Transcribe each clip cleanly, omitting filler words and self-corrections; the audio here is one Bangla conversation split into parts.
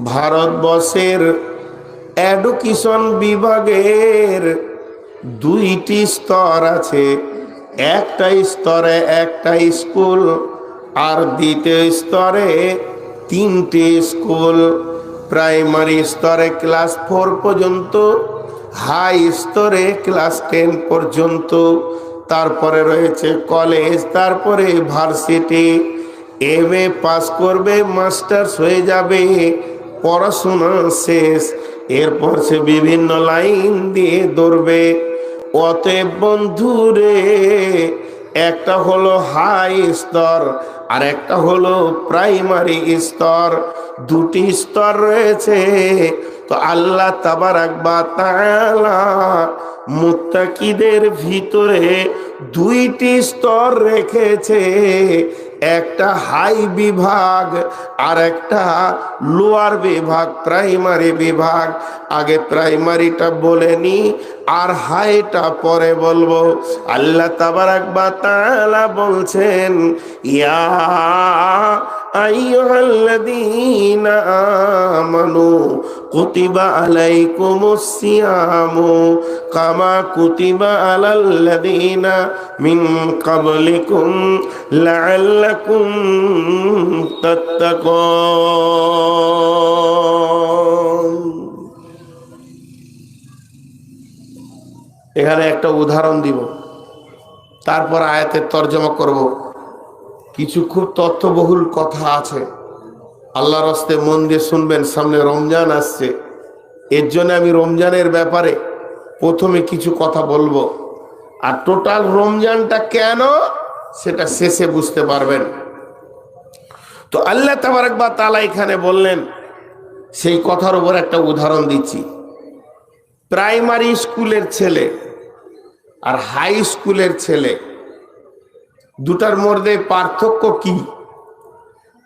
ভারতবর্ষের এডুকেশন বিভাগের দুইটি স্তর আছে। একটা স্তরে একটা স্কুল, আর দ্বিতীয় স্তরে তিনটি স্কুল। প্রাইমারি স্তরে ক্লাস 4 পর্যন্ত, হাই স্তরে ক্লাস 10 পর্যন্ত, তারপরে রয়েছে কলেজ, তারপরে ভার্সিটি। এমএ পাস করবে, মাস্টার্স হয়ে যাবে, পড়াশোনা শেষ। এরপর সে বিভিন্ন লাইন দিয়ে দৌড়বে। অতএব বন্ধুরে, একটা হলো হাই স্তর আর একটা হলো প্রাইমারি স্তর। দুটি স্তর রয়েছে। তো আল্লাহ তাবারাক ওয়া তাআলা মুত্তাকিদের ভিতরে দুইটি স্তর রেখেছে, একটা হাই বিভাগ আর একটা লোয়ার বিভাগ, প্রাইমারি বিভাগ। আগে প্রাইমারিটা বলেনি, আর হাইটা পরে বলবো। আল্লাহ তাবারাক ওয়া তাআলা বলছেন, ইয়া আইয়ুহাল্লাযীনা আমানু কুতিবা আলাইকুমুস সিয়ামু কামা কুতিবা আলাল্লাযীনা মিন ক্বাবলিকুম লাআল্লাকুম তাত্তাকুন। এখানে একটা উদাহরণ দিব, তারপর আয়াতের তরজমা করব। কিছু খুব তথ্যবহুল কথা আছে, আল্লাহর রাস্তে মন দিয়ে শুনবেন। সামনে রমজান আসছে, এর জন্য আমি রমজানের ব্যাপারে প্রথমে কিছু কথা বলবো, আর টোটাল রমজানটা কেন সেটা শেষে বুঝতে পারবেন। তো আল্লাহ তাবারাক ওয়া তাআলা এখানে বললেন, সেই কথার উপর একটা উদাহরণ দিচ্ছি। প্রাইমারি স্কুলের ছেলে আর হাই স্কুলের ছেলে, দুটার মধ্যে পার্থক্য কি?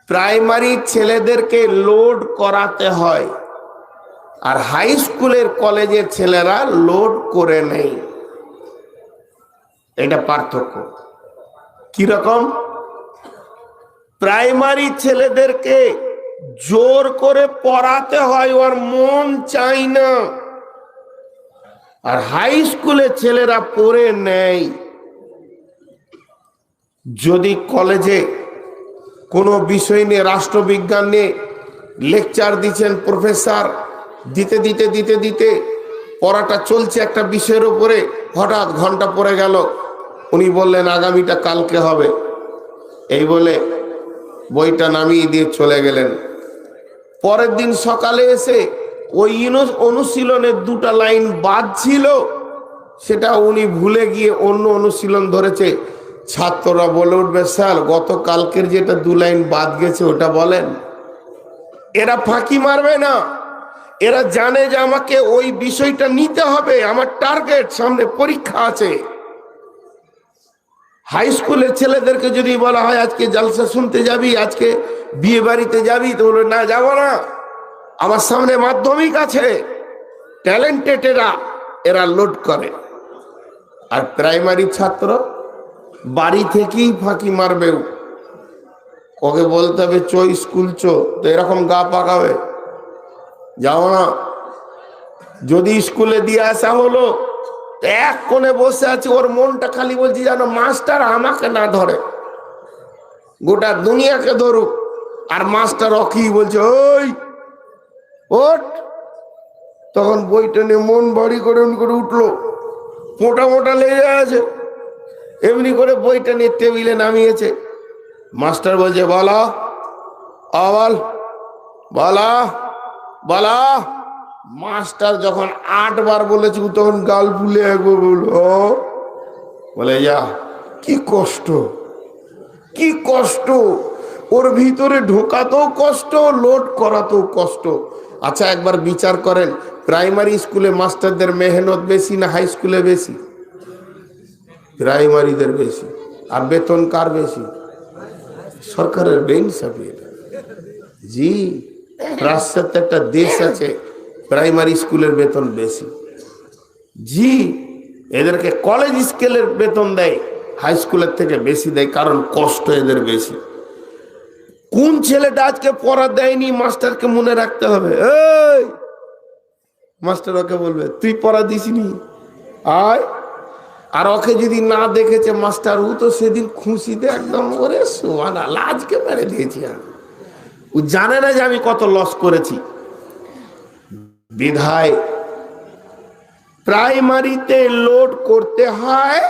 প্রাইমারি ছেলেদেরকে লোড করাতে হয়, আর হাই স্কুলের কলেজের ছেলেরা লোড করে নেই। এটা পার্থক্য। কিরকম? প্রাইমারি ছেলেদেরকে জোর করে পড়াতে হয়, ওর মন চাই না। আর হাই স্কুলের ছেলেরা পড়ে নেয়। যদি কলেজে কোনো বিষয় নিয়ে, রাষ্ট্রবিজ্ঞান নিয়ে লেকচার দিচ্ছেন প্রফেসর, দিতে দিতে দিতে দিতে পড়াটা চলছে একটা বিষয়ের উপরে, হঠাৎ ঘন্টা পড়ে গেল, উনি বললেন আগামীটা কালকে হবে, এই বলে বইটা নামিয়ে দিয়ে চলে গেলেন। পরের দিন সকালে এসে ওই অনুশীলনের দুটা লাইন বাদ ছিল, সেটা উনি ভুলে গিয়ে অন্য অনুশীলন ধরেছে। ছাত্ররা বলে উঠবে, স্যার গতকালকের যেটা 2 লাইন বাদ গেছে ওটা বলেন। এরা ফাঁকি মারবে না, এরা জানে যে আমাকে ওই বিষয়টা নিতে হবে, আমার টার্গেট, সামনে পরীক্ষা আছে। হাই স্কুলের ছেলেদেরকে যদি বলা হয় আজকে জলসা শুনতে যাবি, আজকে বিয়ে বাড়িতে যাবি, তো বলবে না যাবো না, আমার সামনে মাধ্যমিক আছে। ট্যালেন্টেড এরা লোড করে। আর প্রাইমারি ছাত্র বাড়ি থেকেই ফাঁকি মারবে, ওকে বলতে হবে চো স্কুল চো, তো এরকম গা পাকাবে, যাও না। যদি স্কুলে দিয়ে আসা হলো, এক কোণে বসে আছে, ওর মনটা খালি বলছি যেন মাস্টার আমাকে না ধরে, গোটা দুনিয়াকে ধরুক। আর মাস্টার অকি বলছে ওই ওঠ। তখন বইটা নিয়ে মন ভারী করে এমনি করে উঠলো, মোটা মোটা লেগে আছে, এমনি করে বইটা নিয়ে টেবিলে নামিয়েছে। মাস্টার বলছে বলা বল বলা বলা। মাস্টার যখন 8 বার বলেছে, তখন গাল ফুলে একবার বলে যা। কি কষ্ট, কি কষ্ট! ওর ভিতরে ঢোকাতেও কষ্ট, লোড করাতেও কষ্ট। আচ্ছা একবার বিচার করেন, প্রাইমারি স্কুলে মাস্টারদের মেহনত বেশি না হাই স্কুলে বেশি? প্রাইমারিদের বেশি। আর বেতন কার বেশি? সরকারের বেইনসাফি। জি, রাষ্ট্রের একটা দেশ আছে, প্রাইমারি স্কুলের বেতন বেশি। জি, এদেরকে কলেজ স্কেলের বেতন দেয়, হাই স্কুলের থেকে বেশি দেয়, কারণ কষ্ট এদের বেশি। কোন ছেলেটা আজকে পড়া দেয়নি মাস্টারকে মনে রাখতে হবে। এই মাস্টার ওকে বলবে তুই পড়া দিসনি আয়। আর ওকে যদি না দেখেছে মাস্টার, ও তো সেদিন খুশিতে একদম ওরে সুবহানাল্লাহ আজকে মেরে দিয়েছি। ও জানে না যে আমি কত লস করেছি। বিধায় প্রাইমারিতে লোড করতে হয়,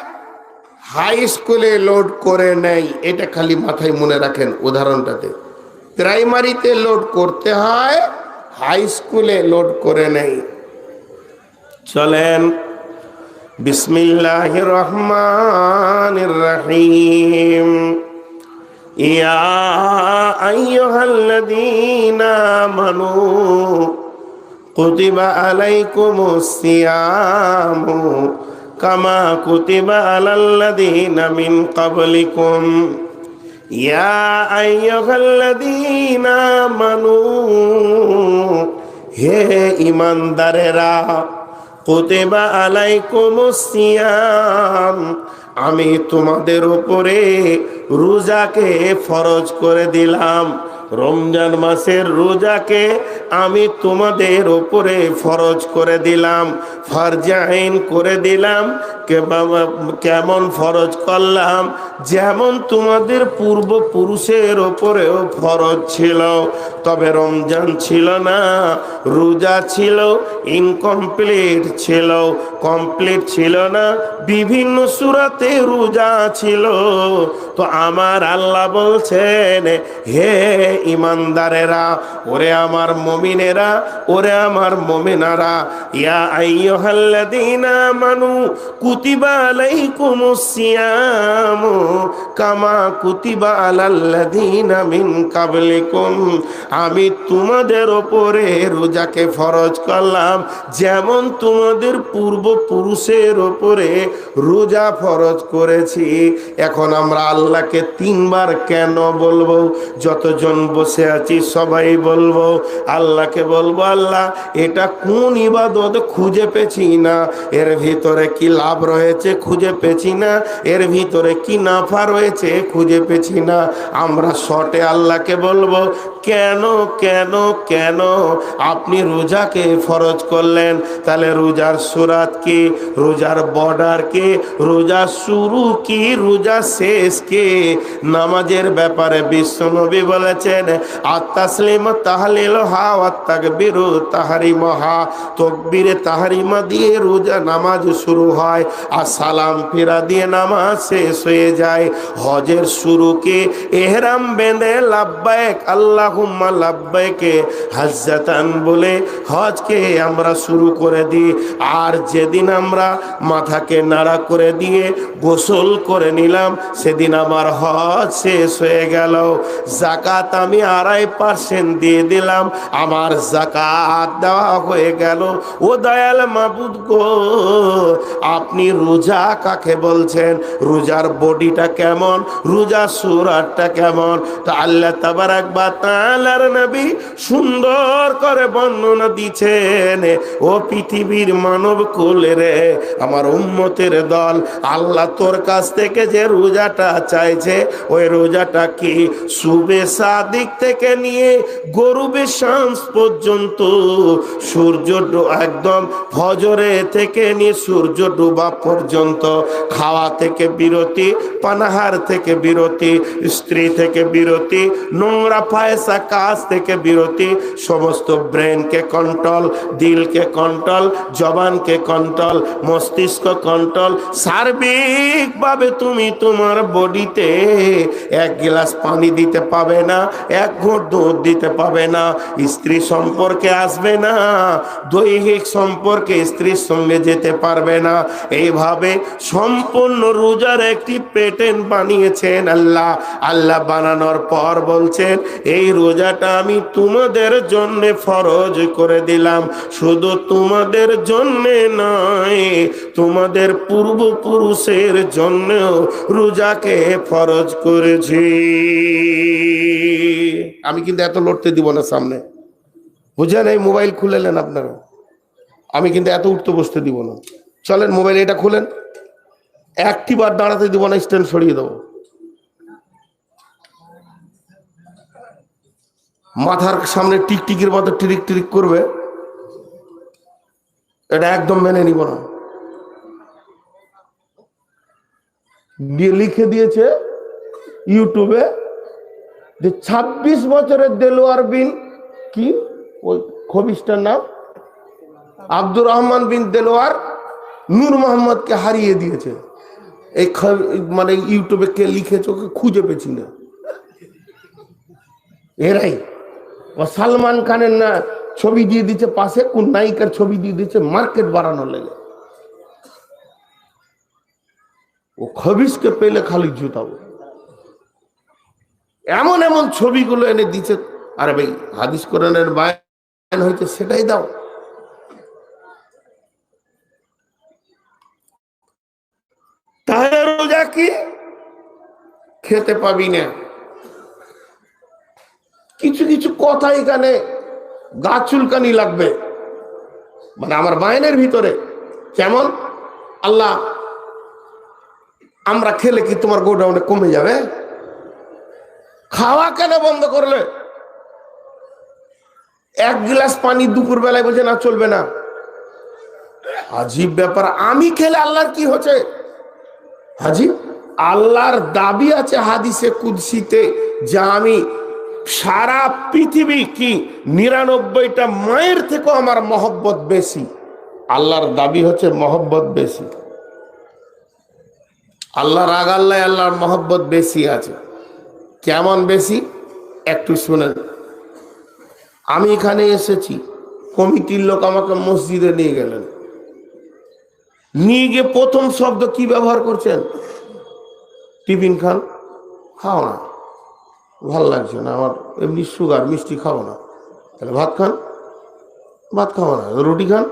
হাই স্কুলে লোড করে নেই। এটা খালি মাথায় মনে রাখেন উদাহরণটাতে। প্রাইমারিতে লোড করতে হয়, হাই স্কুলে লোড করে নেই। চলেন বিসমিল্লাহির রহমানির রহিম। ইয়া আইয়ুহাল্লাযীনা আমানু কুতিবা আলাইকুমুস সিয়ামু কামা কুতিবা আলাল্লাযীনা মিন ক্বাবলিকুম। ইয়া আইয়ুহাল্লাযীনা আমানু, হে ঈমানদারেরা, কুতিবা আলাইকুমুস সিয়াম, আমি তোমাদের উপরে রোজাকে ফরজ করে দিলাম। রমজান মাসের রোজাকে আমি তোমাদের উপরে ফরজ করে দিলাম, ফরজাইন করে দিলাম। কেমন ফরজ করলাম? যেমন তোমাদের পূর্বপুরুষের উপরেও ফরজ ছিল, তবে রমজান ছিল না, রোজা ছিল, ইনকমপ্লিট ছিল, কমপ্লিট ছিল না, বিভিন্ন সূরাতে রোজা ছিল। তো আমার আল্লাহ বলছেন, হে ঈমানদারেরা, ওরে আমার মুমিনেরা, ওরে আমার মুমিনারা, ইয়া আইয়ুহাল্লাযীনা আমানু কুতিবা আলাইকুমুস সিয়ামু কামা কুতিবা আলাল্লাযীনা মিন ক্বাবলিকুম, আমি তোমাদের উপরে রোজাকে ফরজ করলাম যেমন তোমাদের পূর্বপুরুষের উপরে রোজা ফরজ করেছি। এখন আমরা আল্লাহকে তিনবার কেন বলবো? যতজন বসে আছি সবাই বলবো, আল্লাহকে বলবো, আল্লাহ এটা কোন ইবাদত খুঁজে পেছি না, এর ভিতরে কি লাভ রয়েছে খুঁজে পেছি না, এর ভিতরে কি নাফা রয়েছে খুঁজে পেছি না। আমরা শর্টে আল্লাহকে বলবো, কেন কেন কেন আপনি রোজাকে ফরজ করলেন? তাহলে রোজার সুরাত কি, রোজার বর্ডার কি, রোজার শুরু কি, রোজা শেষ কি? নামাজের ব্যাপারে বিশ্বনবী বলেছেন, আত-তাসলিমু তাহলিলুহা ওয়াত তাকবীরু তাহরিমুহা, তাকবীরে তাহরিমা দিয়ে রোজা নামাজ শুরু হয় আর সালাম ফিরা দিয়ে নামাজ শেষ হয়ে যায়। হজের শুরু কি, ইহরাম বেঁধে লাব্বাইক আল্লাহুম্মা লাব্বাইকে হাজ্জাতান বলে হজকে আমরা শুরু করে দিই। আর যেদিন আমরা মাথাকে নাড়া করে দিয়ে গোসল করে নিলাম, সেদিন আমার হজ শেষ হয়ে গেল। যাকাত আমি 2.5% দিয়ে দিলাম, আমার যাকাত দেওয়া হয়ে গেল। ও দয়াল মাবুদ গো, আপনি রোজা কাকে বলছেন? রোজার বডিটা কেমন, রোজার সুরাতটা কেমন? তো আল্লাহ তাবারাক ওয়া তাআলার নবী সুন্দর করে বর্ণনা দিচ্ছেন। ও পৃথিবীর মানব কুলে রে, আমার উম্মতের দল, আল্লাহ তোর কাছ থেকে যে রোজাটা চাইছে, ওই রোজাটা কি? সুবে সাদিক থেকে নিয়ে গরুবে শামস পর্যন্ত, সূর্য একদম ফজরে থেকে নিয়ে সূর্য ডোবা পর্যন্ত, খাওয়া থেকে বিরতি, পানাহার থেকে বিরতি, স্ত্রী থেকে বিরতি, নোংরা পয়সা কাজ থেকে বিরতি, সমস্ত ব্রেনকে কন্ট্রোল, দিলকে কন্ট্রোল, জবানকে কন্ট্রোল, মস্তিষ্ক কন্ট্রোল। সার্বিকভাবে তুমি তোমার বডিতে 1 গ্লাস পানি দিতে পাবে না, 1 ঘোঁট দুধ দিতে পাবে না, স্ত্রী সম্পর্কে আসবে না, দৈহিক সম্পর্কে স্ত্রীর সঙ্গে যেতে পারবে না। এইভাবে সম্পূর্ণ রোজার একটি প্যাটার্ন বানিয়েছেন আল্লাহ। আল্লাহ বানানোর পর বলছেন, এই রোজাটা আমি তোমাদের জন্য ফরজ করে দিলাম। শুধু তোমাদের জন্য নয়, তোমাদের পূর্বপুরুষের জন্য রোজাকে ফরজ করেছি। আমি কিন্তু এত লড়তে দিব না সামনে, বুঝেন? এই মোবাইল খুলে নেন আপনারা, আমি কিন্তু এত উঠতে বসতে দিব না। চলেন মোবাইল এটা খুলেন, একটি বার দাঁড়াতে দিব না, স্ট্যান্ড সরিয়ে দেবো। মাথার সামনে টিকটিকির মতো টিরিক টিরিক করবে, এটা একদম মেনে নিব না। দিয়ে লিখে দিয়েছে ইউটিউবে যে 26 বছরের দেলোয়ার বিন কি ওই খবিসটার নাম আব্দুর রহমান বিন দেলোয়ার নূর মোহাম্মদকে হারিয়ে দিয়েছে। এই মানে ইউটিউবে কে লিখেছে ওকে খুঁজে পেছি না। এরাই সালমান খানের না ছবি দিয়ে দিচ্ছে, পাশে কোন নায়িকার ছবি দিয়ে দিচ্ছে মার্কেট বাড়ানোর লেগে। ও খবিসকে পেলে খালি জুতাবো, এমন এমন ছবিগুলো এনে দিচ্ছে। আরে ভাই হাদিস কোরআনের বায়ান হয়েছে সেটাই দাও। তাহলে রোজা কি খেতে পাবি না। কিছু কিছু কথা এখানে গা চুলকানি লাগবে, মানে আমার বায়ানের ভিতরে। যেমন আল্লাহ আমরা খেলে কি তোমার গোডাউনে কমে যাবে? খাওয়া কেন বন্ধ করলে? এক গ্লাস পানি দুপুর বেলায় বলছে না চলবে না। আজীব ব্যাপার। আমি খেলে আল্লাহর কি হচ্ছে? হাজি আল্লাহর দাবি আছে হাদিসে কুদসিতে যে আমি সারা পৃথিবী কি 99টা মায়ের থেকেও আমার মহব্বত বেশি। আল্লাহর দাবি হচ্ছে মহব্বত বেশি। আল্লাহ রাগ আল্লাহ আল্লাহর মহব্বত বেশি আছে। কেমন বেশি একটু শুনেন। আমি এখানে এসেছি, কমিটির লোক আমাকে মসজিদে নিয়ে গেলেন, নিয়ে গিয়ে প্রথম শব্দ কি ব্যবহার করছেন? টিফিন খান। খাও না, ভাল লাগছে না আমার, এমনি সুগার, মিষ্টি খাবো না। তাহলে ভাত খান। ভাত খাবো না। রুটি খান।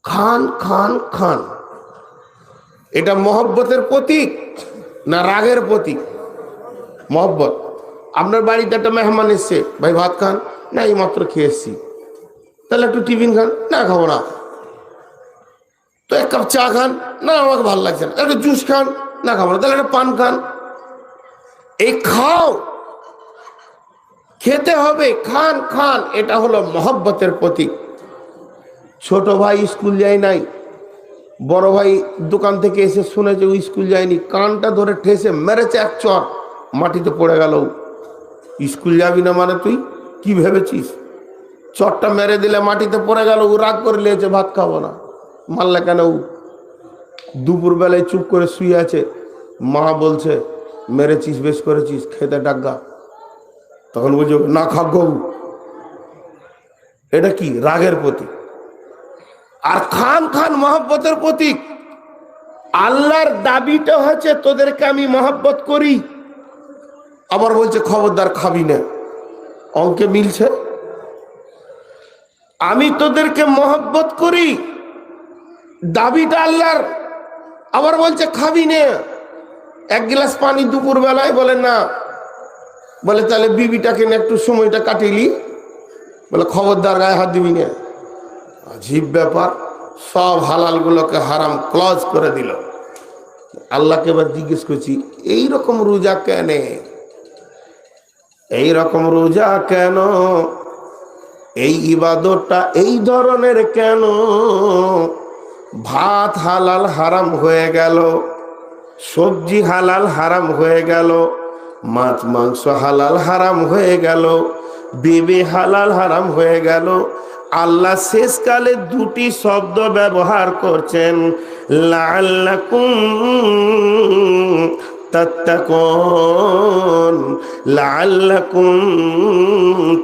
খান খান খান। এটা মহব্বতের প্রতীক না রাগের প্রতীক? মহব্বত। আপনার বাড়িতে একটা মেহমান এসছে, ভাই ভাত খান। না এই মাত্র খেয়ে এসছি। তাহলে একটু টিফিন খান। না খাবো না। তো এক কাপ চা খান। না আমাকে ভালো লাগছে না। একটু জুস খান। না খাবো না। তাহলে একটা পান খান। এই খাও, খেতে হবে, খান খান, এটা হলো মহব্বতের প্রতীক। ছোট ভাই স্কুল যায় নাই, বড় ভাই দোকান থেকে এসে শুনেছে ও স্কুল যায়নি, কানটা ধরে ঠেসে মেরেছে এক চর, মাটিতে পড়ে গেল। স্কুল যাবি না মানে তুই কি ভেবেছিস? চরটা মেরে দিলে মাটিতে পড়ে গেল, ও রাগ করে নিয়েছে ভাত খাবো না। মারলে কেন? ও দুপুর বেলায় চুপ করে শুয়ে আছে, মা বলছে মেরেছিস, বেশ করেছিস, খেতে ডাকগা। তখন বলছে না খাবো। এটা কি? রাগের প্রতীক। আর খান খান মহব্বতের প্রতীক। আল্লাহর দাবিটা হচ্ছে তোদেরকে আমি মহব্বত করি, আবার বলছে খবরদার খাবি না। অঙ্কে মিলছে? আমি তোদেরকে মহব্বত করি, দাবিটা আল্লাহর, আবার বলছে খাবি না। এক গ্লাস পানি দুপুর বেলায় বলে না, বলে তাহলে বিবিটাকে না একটু সময়টা কাটিলি, বলে খবরদার গায়ে হাত দিবি না। আজীব ব্যাপার। সব হালাল গুলোকে হারাম ক্লজ করে দিল। আল্লাহকে এবার জিজ্ঞেস করছি এইরকম রোজা কেন? এইরকম রোজা কেন? এই ইবাদতটা এই ধরনের কেন? ভাত হালাল হারাম হয়ে গেল, সবজি হালাল হারাম হয়ে গেল, মাছ মাংস হালাল হারাম হয়ে গেল, বিবি হালাল হারাম হয়ে গেল। আল্লাহ শেষকালে দুটি শব্দ ব্যবহার করছেন, লাআল্লাকুম তাত্তাকুন, লাআল্লাকুম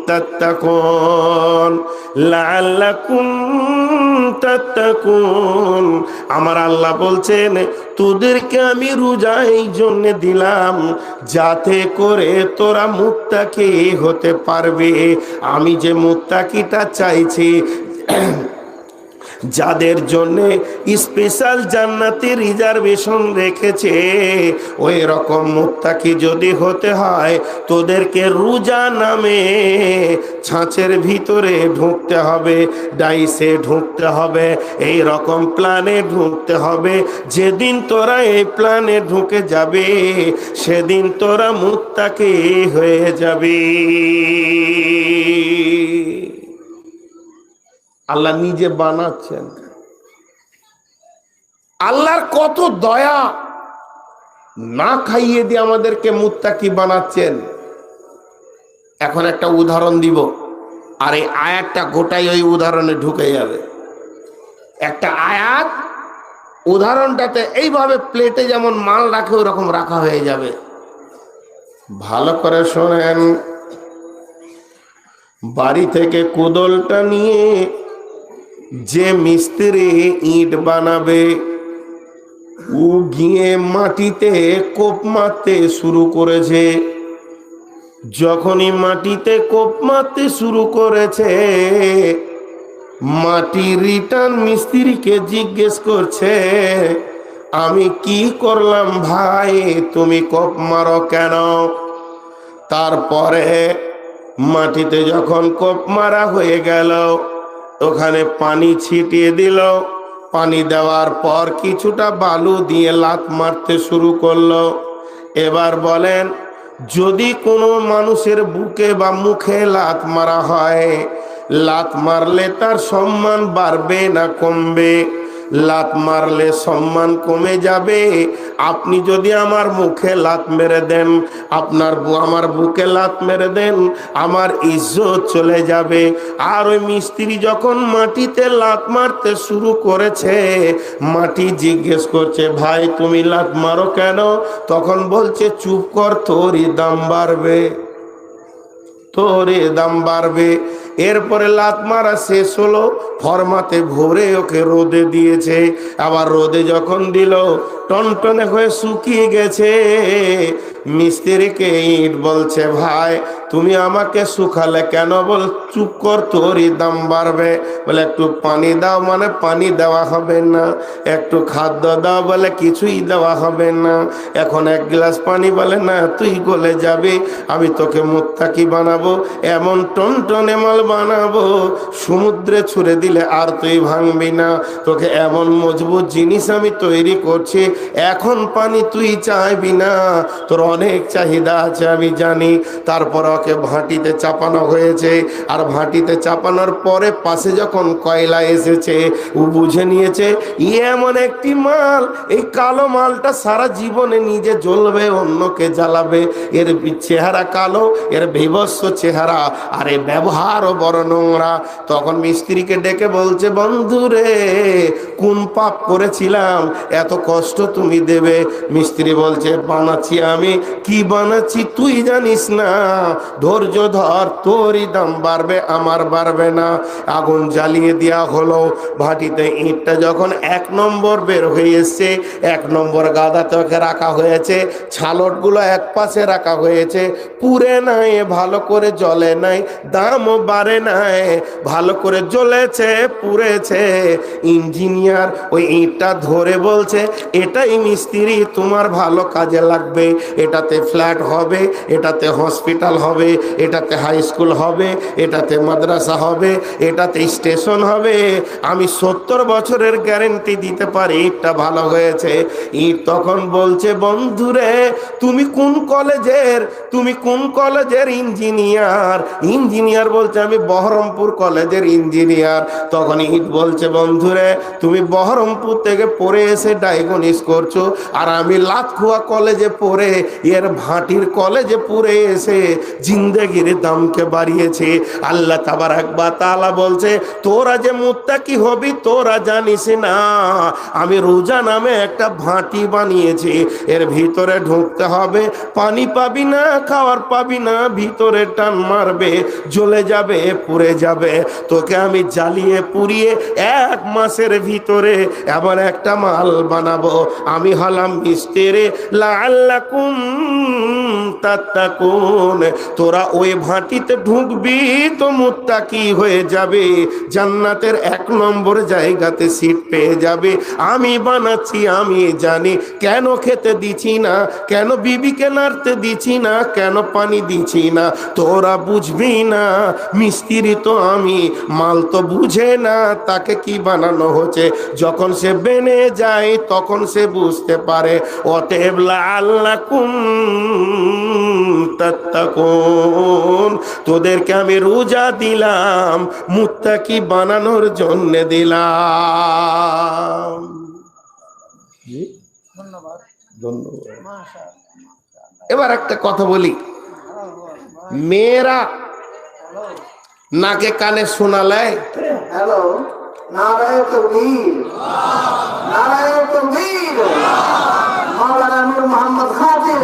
তাত্তাকুন, লাআল্লাকুম তাত্তাকুন। আমার আল্লাহ বলছেন তোদেরকে আমি রোজা এই জন্য দিলাম যাতে করে তোরা মুত্তাকি হতে পারবে। আমি যে মুত্তাকিটা চাইছি যাদের জন্য স্পেশাল জান্নাতি রিজার্ভেশন রেখেছে, ওই রকম মুত্তাকি যদি হতে হয় তোদেরকে রোজা নামে ছাঁচের ভিতরে ঢুকতে হবে, ডাইসে ঢুকতে হবে, এই রকম প্ল্যানে ঢুকতে হবে। যেদিন তোরা এই প্ল্যানে ঢুকে যাবে সেদিন তোরা মুত্তাকি হয়ে যাবে। আল্লাহ নিজে বানাচ্ছেন। আল্লাহর কত দয়া, না খাইয়ে দিয়ে আমাদেরকে মুত্তাকি বানাচ্ছেন। এখন একটা উদাহরণ দিব, আর এই আয়াতটা গোটাই ওই উদাহরণে ঢুকে যাবে। একটা আয়াত উদাহরণটাতে এইভাবে প্লেটে যেমন মাল রাখে ওরকম রাখা হয়ে যাবে। ভালো করে শোনেন। বাড়ি থেকে কোদলটা নিয়ে যে মিস্ত্রি ইট বানাবে, ও গিয়ে মাটিতে কোপ মারতে শুরু করেছে। যখনই মাটিতে কোপ মারতে শুরু করেছে, মাটি রিটার্ন মিস্ত্রিকে জিজ্ঞেস করছে, আমি কি করলাম ভাই, তুমি কোপ মারো কেন? তারপরে মাটিতে যখন কোপ মারা হয়ে গেল, ওখানে পানি ছিটিয়ে দিল। পানি দেওয়ার পর কিছুটা বালু দিয়ে লাত মারতে শুরু করলো। এবার বলেন, যদি কোনো মানুষের বুকে বা মুখে লাত মারা হয়, লাত মারলে তার সম্মান বাড়বে না কমবে? লাত মারলে সম্মান কমে যাবে। আপনি যদি আমার মুখে লাত মেরে দেন, আমার বুকে লাত মেরে দেন, আমার ইজ্জত চলে যাবে। আর ওই মিস্ত্রি যখন মাটিতে লাত মারতে শুরু করেছে, মাটি জিজ্ঞেস করছে, ভাই তুমি লাত মারো কেন? তখন বলছে, চুপ কর, তোরই দাম বাড়বে, তোরে দাম বাড়বে। এরপরে লাত মারা শেষ হলো, ফরমাতে ভরে ওকে রোদে দিয়েছে। আবার রোদে যখন দিল, টনটনে হয়ে শুকিয়ে গেছে। মিস্ত্রিকে ইট বলছে, ভাই তুমি আমাকে শুকালে কেন? বল, চুপ কর, তোরই দাম বাড়বে। বলে, একটু পানি দাও, মানে পানি দেওয়া হবে না। একটু খাদ্য দাও, বলে কিছুই দেওয়া হবে না। এখন এক গ্লাস পানি, বলে না, তুই গলে যাবে, আমি তোকে মুত্তাকি বানাবো, এমন টনটনে মাল বানাবো, সমুদ্রে ছুড়ে দিলে আর তুই ভাঙবি না। তোকে এমন মজবুত জিনিস আমি তৈরি করছি, এখন পানি তুই চাইবি না, তোর অনেক চাহিদা আছে আমি জানি। তারপর ওকে ভাটিতে চাপানো হয়েছে। আর ভাটিতে চাপানোর পরে পাশে যখন কয়লা এসেছে, ও বুঝে নিয়েছে এমন একটি মাল, এই কালো মালটা সারা জীবনে নিজে জ্বলবে, অন্যকে জ্বালাবে। এর চেহারা কালো, এর বিভৎস চেহারা, আর এর ব্যবহারও বড় নোংরা। তখন মিস্ত্রিকে ডেকে বলছে, বন্ধু রে, কোন পাপ করেছিলাম এত কষ্ট তুমি দেবে? মিস্ত্রি বলছে, বানাচ্ছি আমি। কি বানাচ্ছি তুই জানিস না? ধৈর্য ধর, তোরই দাম বাড়বে, আমার বাড়বে না। আগুন জ্বালিয়ে দেওয়া হলো। ভাটিতে ইটটা যখন 1 নম্বর বের হয়ে এসছে, 1 নম্বর গাদাতে ওকে রাখা হয়েছে। ছালটগুলো এক পাশে রাখা হয়েছে। পুড়ে নাই, ভালো করে জ্বলে নাই, দামও বাড়ে নাই, ভালো করে জ্বলেছে, পুড়েছে। ইঞ্জিনিয়ার ওই ইটটা ধরে বলছে, এটাই মিস্ত্রি, তোমার ভালো কাজে লাগবে। এটাতে ফ্ল্যাট হবে, এটাতে হসপিটাল হবে, এটাতে হাই স্কুল হবে, এটাতে মাদ্রাসা হবে, এটাতে স্টেশন হবে। আমি 70 বছরের গ্যারেন্টি দিতে পারি ইটটা ভালো হয়েছে। ইট তখন বলছে, বন্ধুরে, তুমি কোন কলেজের ইঞ্জিনিয়ার? ইঞ্জিনিয়ার বলছে, আমি বহরমপুর কলেজের ইঞ্জিনিয়ার। তখন ইট বলছে, বন্ধুরে, তুমি বহরমপুর থেকে পড়ে এসে ডায়াগনিস করছো, আর আমি লাতখুয়া কলেজে পড়ে, এর ভাটির কলেজে পড়ে এসে জিন্দেগির দামকে বাড়িয়েছে। আল্লাহ তাবারাক ওয়া তাআলা বলছে, তোরা যে মুত্তাকি হবি তোরা জানিস না, আমি রোজা নামে একটা ভাটি বানিয়েছি। এর ভিতরে ঢুকতে হবে, পানি পাবি না, খাওয়ার পাবি না, ভিতরে টান মারবে, জ্বলে যাবে, পুড়ে যাবে। তোকে আমি জ্বালিয়ে পুড়িয়ে 1 মাসের ভিতরে এমন একটা মাল বানাবো। আমি হলাম মিস্ত্রি, লাআল্লাকুম তাত্তাকুন। তোরা ওই ভাটিতে ঢুকবি তো মুত্তাকি হয়ে যাবে, জান্নাতের 1 নম্বর জায়গাতে সিট পেয়ে যাবে। আমি বানাচ্ছি, আমি জানি কেন খেতে দিছি না, কেন বিবিকে নাড়তে দিছি না, কেন পানি দিছি না। তোরা বুঝবি না, মিস্ত্রি তো আমি, মাল তো বুঝে না তাকে কি বানানো হচ্ছে। যখন সে বেনে যায় তখন সে বুঝতে পারে। অতএব লাআল্লাকুম তাত্তাকুন, তোদেরকে আমি রোজা দিলাম, মুত্তাকি বানানোর জন্য দিলাম। ধন্যবাদ ধন্যবাদ। এবার একটা কথা বলি, মেয়েরা নাকে কানে শোনালে হ্যালো, নারায়ণ তাকবীর, নারায়ণ তাকবীর। মাওলানা নূর মোহাম্মদ খাদির,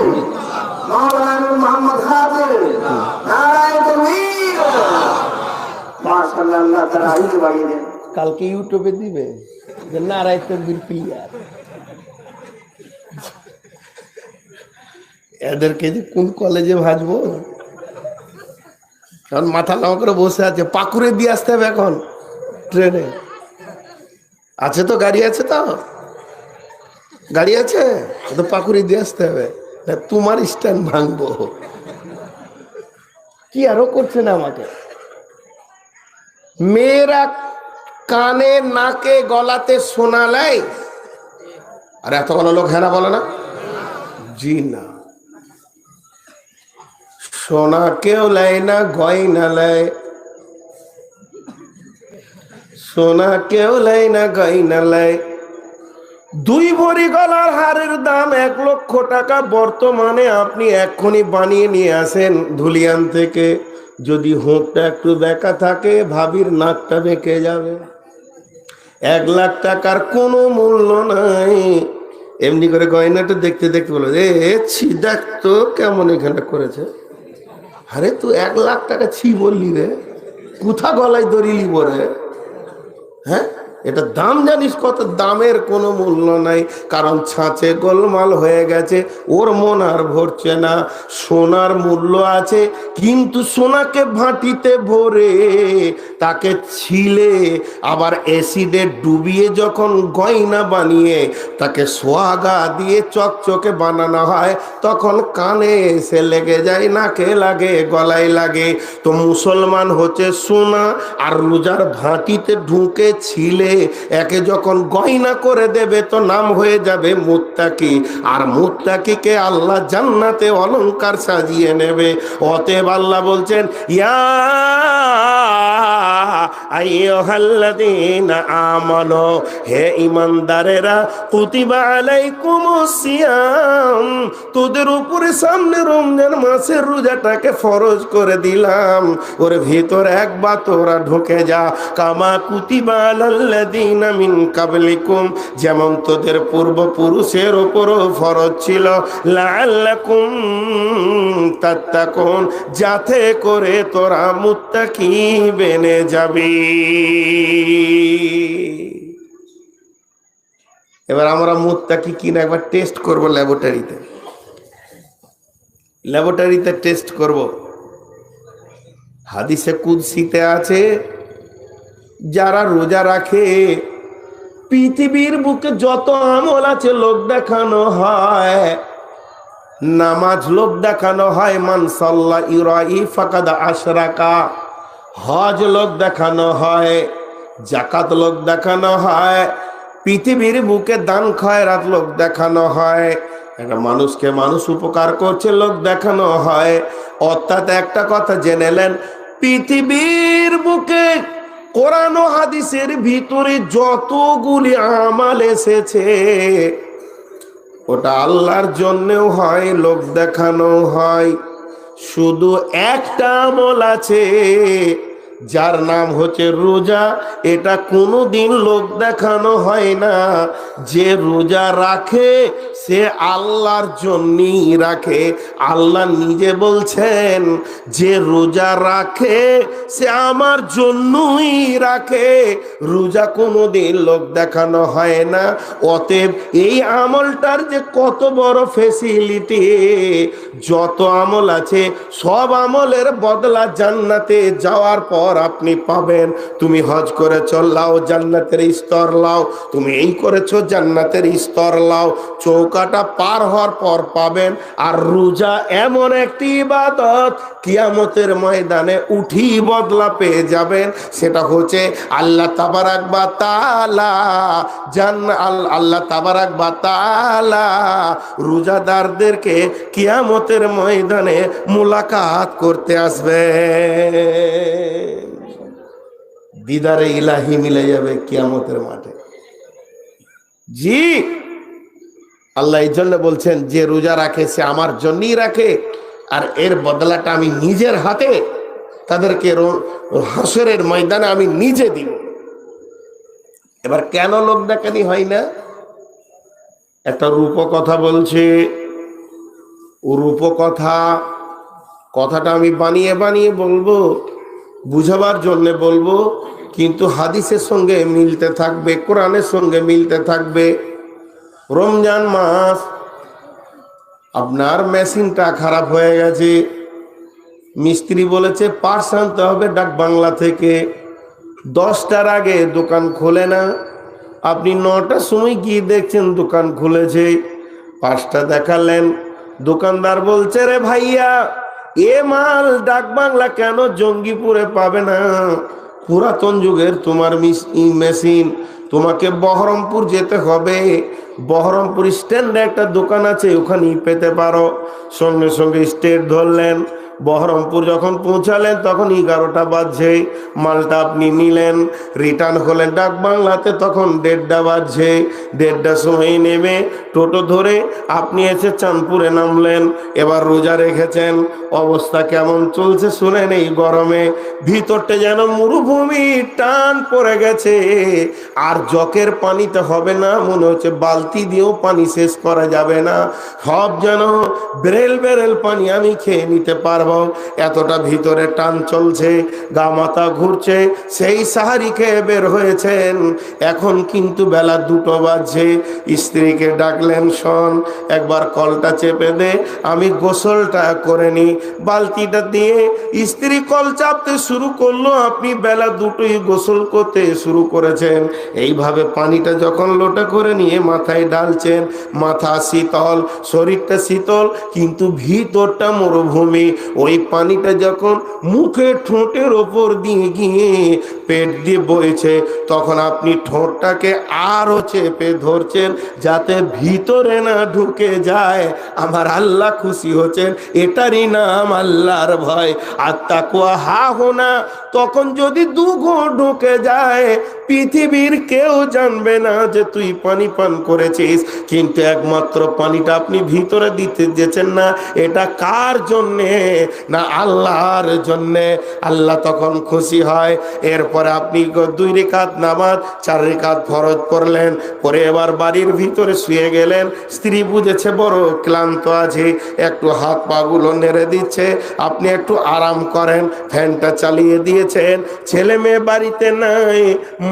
মাওলানা নূর মোহাম্মদ খাদির, নারায়ণ তাকবীর। মাশাআল্লাহ, আল্লাহ তাআলা আইন বাড়িয়ে দেন। কালকে ইউটিউবে দিবে যে নারায় তকবীর প্লেয়ার। এদেরকে যে কোন কলেজে ভাজবো, কারণ মাথা নাও করে বসে আছে। পাকুড়ে দিয়ে আসতে হবে এখন ট্রেনে। আছে তো, গাড়ি আছে তো, গাড়ি আছে তো, পাকুড়ে দিয়ে আসতে হবে। তোমার স্ট্যান্ড ভাঙবো। কি আরো করছে না আমাকে। মেয়েরা কানে নাকে গলাতে শোনালাই, আর এতগুলো লোক হ্যাঁ না বলে না, জি না। সোনা কেউ লাই না, গয়না লাই, সোনা কেউ লাই না, গয়না লাই। 2 ভরি গলার হারের দাম 1 লক্ষ টাকা। বর্তমানে আপনি এক্ষুনি বানিয়ে নিয়ে আসেন ধুলিয়ান থেকে, যদি হোঁটটা একটু বেঁকা থাকে ভাবির নাকটা বেঁকে যাবে। 1 লাখ টাকার কোনো মূল্য নাই। এমনি করে গয়নাটা দেখতে দেখতে বলো, ছি দেখ তো কেমন এখানে করেছে। আরে তুই 1 লাখ টাকা ছি বললি রে, কোথা গলায় দড়িলি বলে? হ্যাঁ, এটা দাম জানিস কত? দামের কোনো মূল্য নাই, কারণ ছাঁচে গোলমাল হয়ে গেছে, ওর মন আর ভরছে না। সোনার মূল্য আছে, কিন্তু সোনাকে ভাটিতে ভরে তাকে ছিলে আবার অ্যাসিডে ডুবিয়ে যখন গয়না বানিয়ে তাকে সোয়াগা দিয়ে চকচকে বানানো হয়, তখন কানে এসে লেগে যায়, নাকে লাগে, গলায় লাগে। তো মুসলমান হচ্ছে সোনা, আর রোজার ভাটিতে ঢুকে ছিলে একে যখন গয়না করে দেবে তো নাম হয়ে যাবে মুত্তাকি, আর মুত্তাকিকে আল্লাহ জান্নাতে অলংকার সাজিয়ে নেবে। অতএব আল্লাহ বলছেন, ইয়া আইয়ুহাল্লাযীনা আমানু, হে ঈমানদারেরা, কুতিবা আলাইকুমুস সিয়াম, তোদের উপরে সামনে রমজান মাসের রোজাটাকে ফরজ করে দিলাম, ওর ভিতর একবার তোরা ঢুকে যা। কামা কুতিবা আলাল্লাযীনা মিন কাবলিকুম, যেমন তোদের পূর্বপুরুষের উপরও ফরজ ছিল, লাআল্লাকুম তাত্তাকুন, যাতে করে তোরা মুত্তাকি বেনে যাবি। এবার আমরা মুত্তাকি কিনা একবার টেস্ট করব ল্যাবরেটরিতে, ল্যাবরেটরিতে টেস্ট করব। হাদিসে কুদসিতে আছে, যারা রোজা রাখে পৃথিবীর বুকে যত আমল আছে লোক দেখানো হয়, নামাজ লোক দেখানো হয়, মান সাল্লা ইউরাই ফাকাদ আশরাকা, হজ লোক দেখানো হয়, যাকাত লোক দেখানো হয়, পৃথিবীর বুকে দান খয়রাত লোক দেখানো হয়, একটা মানুষকে মানুষ উপকার করছে লোক দেখানো হয়। অর্থাৎ একটা কথা জেনে নেন, পৃথিবীর বুকে কোরআন ও হাদিসের ভিতরে যতগুলি আমাল এসেছে ওটা আল্লাহর জন্যও হয়, লোক দেখানো হয়। শুধু একটা আমল আছে যার নাম হচ্ছে রোজা। এটা কোনোদিন লোক দেখানো হয় না। যে রোজা রাখে সে আল্লাহর জন্যই রাখে। আল্লাহ নিজে বলছেন যে রোজা রাখে সে আমার জন্যই রাখে। রোজা কোনোদিন লোক দেখানো হয় না। অতএব এই আমলটার যে কত বড় ফেসিলিটি, যত আমল আছে সব আমলের বদলা জান্নাতে যাওয়ার পর আপনি পাবেন। তুমি হজ করে চললাও, জান্নাতের স্তর লাও। তুমি এই করেছো, জান্নাতের স্তর লাও। চৌকাটা পার হওয়ার পর পাবেন। আর রোজা এমন একটি ইবাদত, কিয়ামতের ময়দানে উঠি বদলা পেয়ে যাবেন। সেটা হচ্ছে আল্লাহ তাবারাক ওয়া তাআলা আল্লাহ তাবারাক ওয়া তাআলা রোজাদারদেরকে কিয়ামতের ময়দানে মুলাকাত করতে আসবে। দিদারে ইলাহি মিলে যাবে কিয়ামতের মাঠে। জি, আল্লাহ এই জন্য বলছেন যে রোজা রাখে সে আমার জন্যই রাখে, আর এর বদলাটা আমি নিজের হাতে তাদেরকে হাসরের ময়দানে আমি নিজে দিব। এবার কেন লোক দেখানি হয় না? একটা রূপকথা বলছে। ও কথাটা আমি বানিয়ে বানিয়ে বলবো, বুঝাবার জন্য বলবো, কিন্তু হাদিসের সঙ্গে মিলতে থাকবে, কোরআনের সঙ্গে মিলতে থাকবে। রমজান মাস, আপনার মেশিনটা খারাপ হয়ে গেছে। মিস্ত্রি বলেছে পার্টস আনতে হবে ডাক বাংলা থেকে। 10টার আগে দোকান খোলে না। আপনি 9টার সময় গিয়ে দেখছেন দোকান খুলেছে। 5টা দেখালেন, দোকানদার বলছে রে ভাইয়া, এ মাল ডাক বাংলা কেন জঙ্গিপুরে পাবে না? পুরাতন যুগের তোমার মেশিন, তোমাকে বহরমপুর যেতে হবে। বহরমপুর স্ট্যান্ডে একটা দোকান আছে, ওখানেই পেতে পারো। সঙ্গে সঙ্গে স্টেট ধরলেন। বহরমপুর যখন পৌঁছালেন তখন 11টা বাজছে। মালটা আপনি নিলেন, রিটার্ন হলেন ডাক বাংলাতে, তখন 1:30 বাজছে। 1:30 সময় নেমে টোটো ধরে আপনি এসে চাঁদপুরে নামলেন। এবার রোজা রেখেছেন, অবস্থা কেমন চলছে শুনেন। এই গরমে ভিতরটা যেন মরুভূমি টান পড়ে গেছে। আর জকের পানিতে হবে না, মনে হচ্ছে বালতি দিয়েও পানি শেষ করা যাবে না। সব যেন বেরেল বেরেল পানি আমি খেয়ে নিতে পারবো, এতটা ভিতরে টান চলছে। গা মাথা ঘুরছে। সেই সাহারি খেয়ে বের হয়েছেন, এখন কিন্তু বেলা 2টো বাজছে। স্ত্রীকে ডাকলেন, শোন একবার কলটা চেপে দে, আমি গোসলটা করে নি। বালতিটা দিয়ে স্ত্রী কল চাপতে শুরু করলো। আপনি বেলা 2টোই গোসল করতে শুরু করেছেন। এইভাবে পানিটা যখন লোটা করে নিয়ে মাথায় ঢালছেন, মাথা শীতল, শরীরটা শীতল, কিন্তু ভিতরটা মরুভূমি। ওই পানিটা যখন মুখে ঠোঁটের ওপর দিয়ে গিয়ে পেট দিয়ে বইছে, তখন আপনি ঠোঁটটাকে আরো চেপে ধরছেন যাতে ভিতরে না ঢুকে যায়। আমার আল্লাহ খুশি হচ্ছেন, এটারই নাম আল্লাহর ভয়। আর তাকওয়া হা হোনা, তখন যদি দুঘো ঢুকে যায় পৃথিবীর কেউ জানবে না যে তুই পানি পান করেছিস। কিন্তু একমাত্র পানিটা আপনি ভিতরে দিতে দিয়েছেন না, এটা কার জন্যে? না আল্লাহর জন্যে। আল্লাহ তখন খুশি হয়। এরপরে আপনি 2 রাকাত নামাজ, 4 রাকাত ফরজ পড়লেন, পরে এবার বাড়ির ভিতরে শুয়ে গেলেন। স্ত্রী বুঝেছে বড় ক্লান্ত আছে, একটু হাত পা গুলো নেড়ে দিচ্ছে, আপনি একটু আরাম করেন। ফ্যানটা চালিয়ে দিয়েছেন। ছেলে মেয়ে বাড়িতে নাই,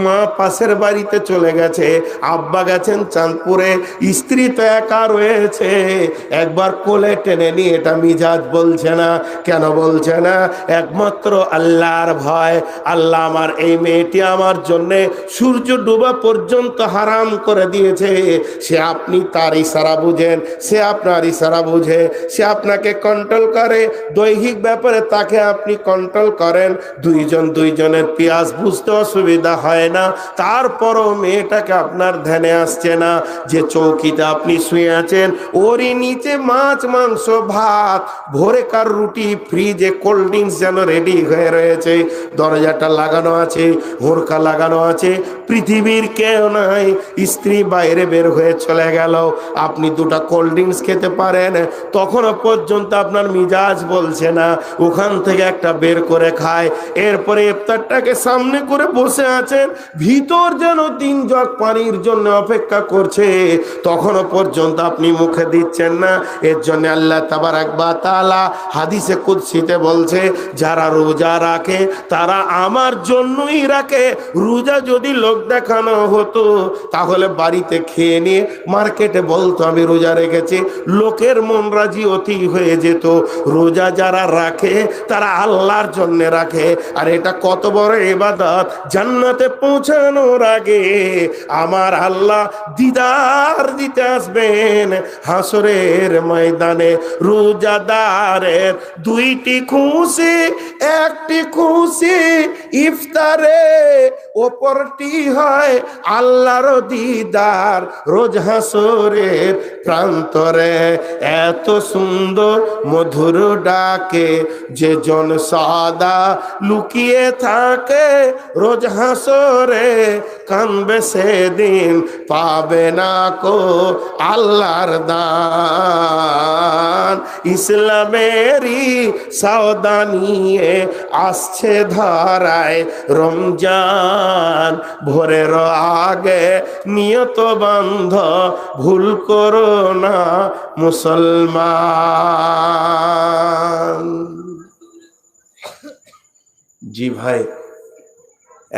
মা পাশের বাড়িতে চলে গেছে, আব্বা গেছেন চাঁদপুরে, স্ত্রী তো একা রয়েছে। একবার কোলে টেনে নিয়ে, এটা মিজাজ বলছে না। কেন বলছে না? একমাত্র আল্লাহর ভয়। আল্লাহ আমার এই মেয়েটি আমার জন্য সূর্য ডুবা পর্যন্ত হারাম করে দিয়েছে। সে আপনি তার ইশারা বুঝেন, সে আপনার ইশারা বুঝে, সে আপনাকে কন্ট্রোল করে। দৈহিক ব্যাপারে তাকে আপনি কন্ট্রোল করেন। দুইজনের পিয়াস বুঝতে অসুবিধা হয় না। তারপরও মেয়েটাকে আপনার ধ্যানে আসছে না যে চৌকিতে আপনি শুয়ে আছেন, ওরই নিচে মাছ মাংস ভাত ভোরে কার রুটি, ফ্রিজে কোল্ড ড্রিঙ্কস যেন রেডি হয়ে রয়েছে। দরজাটা লাগানো আছে, হোরকা লাগানো আছে, পৃথিবীর কেউ নাই, স্ত্রী বাইরে বের হয়ে চলে গেল, আপনি দুটা কোল্ড ড্রিঙ্কস খেতে পারেন, তখনও পর্যন্ত আপনার মিজাজ বলছে না, ওখান থেকে একটা বের করে খায়। এরপরে ইফতারটাকে সামনে করে বসে আছেন, ভিতর যেন 3 জগ পানির জন্য অপেক্ষা করছে, তখনও পর্যন্ত আপনি মুখে দিচ্ছেন না। এর জন্য আল্লাহ তাবারাক ওয়া তাআলা হাদিসে কুদসিতে বলছে, যারা রোজা রাখে তারা আমার জন্যই রাখে। রোজা যদি লোক দেখানো হতো তাহলে বাড়িতে খেয়ে নিয়ে মার্কেটে বলতো আমি রোজা রেখেছি, লোকের মন রাজি অতি হয়ে যেত। রোজা যারা রাখে তারা আল্লাহর জন্য রাখে। আর এটা কত বড় ইবাদত, জান্নাতে পৌঁছানোর আগে আমার আল্লাহ দিদার দিতে আসবেন হাসরের ময়দানে। রোজাদারের 2টি খুশি, একটি খুশি ইফতারে, অপরটি হয় আল্লাহর দিদার রোজ হাসরের প্রান্তরে। এত সুন্দর মধুর ডাকে যে জন সদা লুকিয়ে থাকে, রোজ হাসরে কানবে সেদিন, পাবে না কো আল্লাহর দান। ইসলামেরই সওদা নিয়ে আসছে ধরায় রমজান, ভোরের আগে নিয়ত বান্ধ, ভুল করো না মুসলমান। জি ভাই,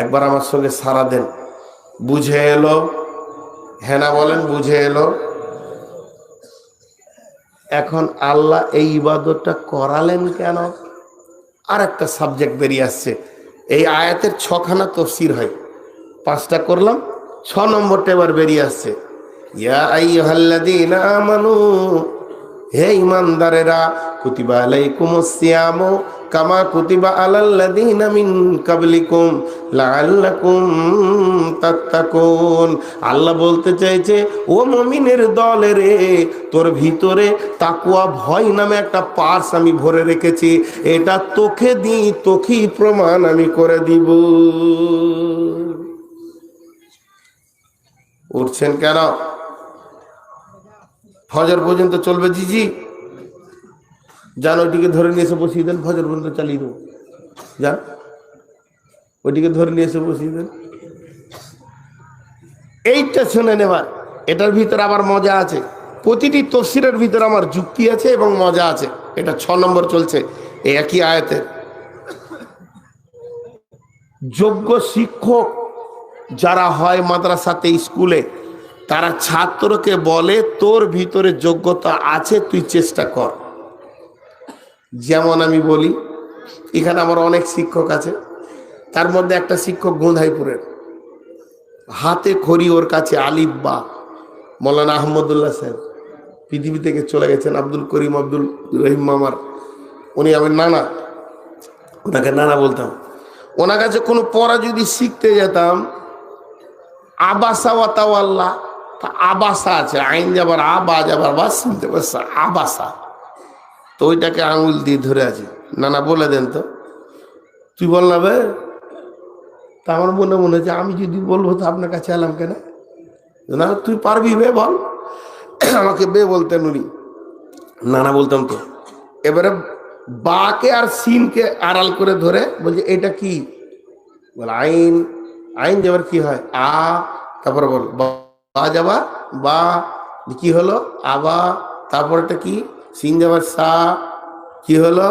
একবার আমার সঙ্গে সারা দেন, বুঝে এলো? হ্যাঁ না বলেন, বুঝে এলো? এখন আল্লাহ এই ইবাদতটা করালেন কেন? আর একটা সাবজেক্ট বেরিয়ে আসছে। এই আয়াতের 6খানা তাফসীর হয়, 5টা করলাম, 6 নম্বরটা এবার বেরিয়ে আসছে। ইয়া আইয়ুহাল্লাযীনা আমানু, হে ঈমানদারেরা, কুতিবা আলাইকুমুস সিয়ামু কামা কুতিবা আলাল্লাযীনা মিন কাবলিকুম লাআল্লাকুম তাত্তাকুন। আল্লাহ বলতে চাইছে, ও মুমিনের দলে রে, তোর ভিতরে তাকওয়া ভয় নামে একটা পার্স আমি ভরে রেখেছি, এটা তোকে দিই, তোকেই প্রমাণ আমি করে দিব। উঠছেন কেন? ফজর পর্যন্ত চলবে। জিজি যান, ওইটিকে ধরে নিয়ে এসে বসিয়ে দেন, ফজর পর্যন্ত চালিয়ে দেবো। যান, ওইটিকে ধরে নিয়ে এসে বসিয়ে দেন। এইটা শুনে নেবার, এটার ভিতরে আবার মজা আছে। প্রতিটি তাফসীরের ভিতরে আমার যুক্তি আছে এবং মজা আছে। এটা 6 নম্বর চলছে এই একই আয়াতে। যোগ্য শিক্ষক যারা হয় মাদ্রাসাতে, স্কুলে, তারা ছাত্রকে বলে তোর ভিতরে যোগ্যতা আছে, তুই চেষ্টা কর। যেমন আমি বলি, এখানে আমার অনেক শিক্ষক আছে, তার মধ্যে একটা শিক্ষক গোঁধাইপুরের, হাতে খড়ি ওর কাছে আলিফ বা। মৌলানা আহমদুল্লাহ সাহেব পৃথিবী থেকে চলে গেছেন, আব্দুল করিম আব্দুল রহিম মামার, উনি আমার নানা, ওনাকে নানা বলতাম। ওনার কাছে কোনো পড়া যদি শিখতে যেতাম, আবাসা ওয়াতাওয়াল্লাহ, আবাসা আছে, আইন যাবার আবা যাবার বাস, শুনতে পারছে আবাসা, তো ওইটাকে আঙুল দিয়ে ধরে আছে। নানা বলে দেন তো, তুই বল না বে। তা আমার মনে মনে হচ্ছে আমি যদি বলবো তো আপনার কাছে এলাম কেন? না তুই পারবি বে, বল। আমাকে বে বলতেন উনি, নানা বলতাম তো। এবারে বাকে আর সিনকে আড়াল করে ধরে বলছে এটা কি, বল আইন। আইন যাবার কি হয় আ, তারপরে বল বা যাবা বা, কি হলো আবা, তারপরটা কি সিন যাবার সা, কি হলো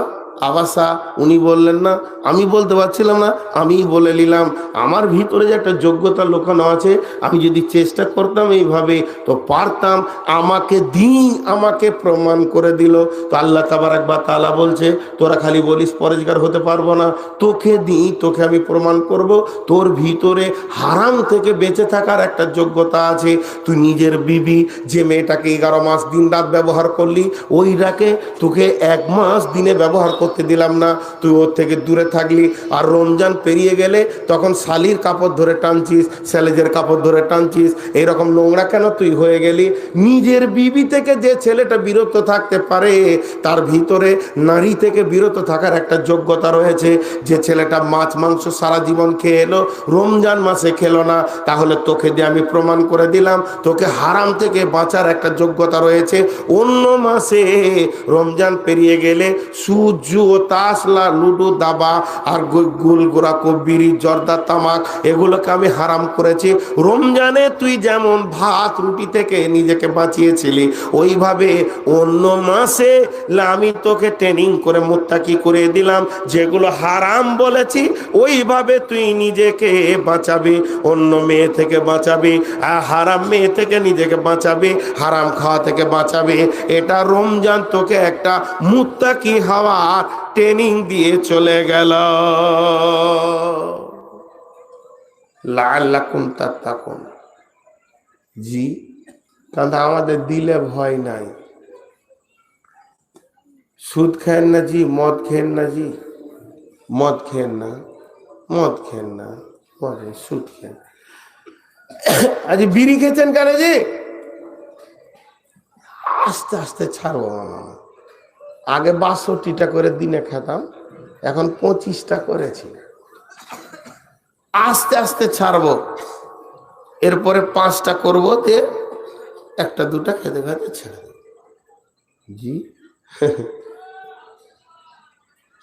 আবাসা। উনি বললেন না, আমি বলতে পারছিলাম না, আমি বলে নিলাম। আমার ভিতরে যে একটা যোগ্যতা লুকানো আছে, আমি যদি চেষ্টা করতাম এইভাবে তো পারতাম। আমাকে দিন আমাকে প্রমাণ করে দিল। তো আল্লাহ তাবারাক ওয়া তাআলা বলছে, তোরা খালি বলিস পরেজগার হতে পারবো না, তোকে দিই, তোকে আমি প্রমাণ করব তোর ভিতরে হারাম থেকে বেঁচে থাকার একটা যোগ্যতা আছে। তুই নিজের বিবি, যে মেয়েটাকে 11 মাস দিন রাত ব্যবহার করলি, ওইটাকে তোকে 1 মাস দিনে ব্যবহার করতে দিলাম না, তুই ওর থেকে দূরে থাকলি। আর রমজান পেরিয়ে গেলে তখন শালির কাপড় ধরে টানছিস, ছেলেদের কাপড় ধরে টানছিস, এইরকম নোংরা কেন তুই হয়ে গেলি? নিজের বিবি থেকে যে ছেলেটা বিরত থাকতে পারে, তার ভিতরে নারী থেকে বিরত থাকার একটা যোগ্যতা রয়েছে। যে ছেলেটা মাছ মাংস সারা জীবন খেয়ে এলো, রমজান মাসে খেলো না, তাহলে তোকে দিয়ে আমি প্রমাণ করে দিলাম তোকে হারাম থেকে বাঁচার একটা যোগ্যতা রয়েছে। অন্য মাসে রমজান পেরিয়ে গেলে সুদ, জুয়া, তাসলা, লুডো, দাবা আর গোলগোড়া, বিড়ি, জর্দা, তামাক এগুলোকে আমি হারাম করেছি। রমজানে তুই যেমন ভাত রুটি থেকে নিজেকে বাঁচিয়েছিলি, ওইভাবে অন্য মাসে আমি তোকে ট্রেনিং করে মুত্তাকি করে দিলাম। যেগুলো হারাম বলেছি ওইভাবে তুই নিজেকে বাঁচাবি, অন্য মেয়ে থেকে বাঁচাবি, হারাম মেয়ে থেকে নিজেকে বাঁচাবি, হারাম খাওয়া থেকে বাঁচাবি। এটা রমজান তোকে একটা মুত্তাকি হওয়ার ট্রেনিং দিয়ে চলে গেল। লাআল্লাকুম তাত্তাকুন। জি, কারণ আমাদের দিলে ভয় নাই। সুদ খেন না জি, মদ খেন না জি, মদ খেন না, মদ খেন না, সুদ খেন। আজ বিড়ি খেয়েছেন কেন জি? আস্তে আস্তে ছাড়বো মামা। আগে 62টা করে দিনে খেতাম, এখন 25টা করেছি। আস্তে আস্তে ছাড়বো, এরপরে 5টা করবো, তে 1টা 2টা খেতে খেতে ছেড়ে দেব। জি,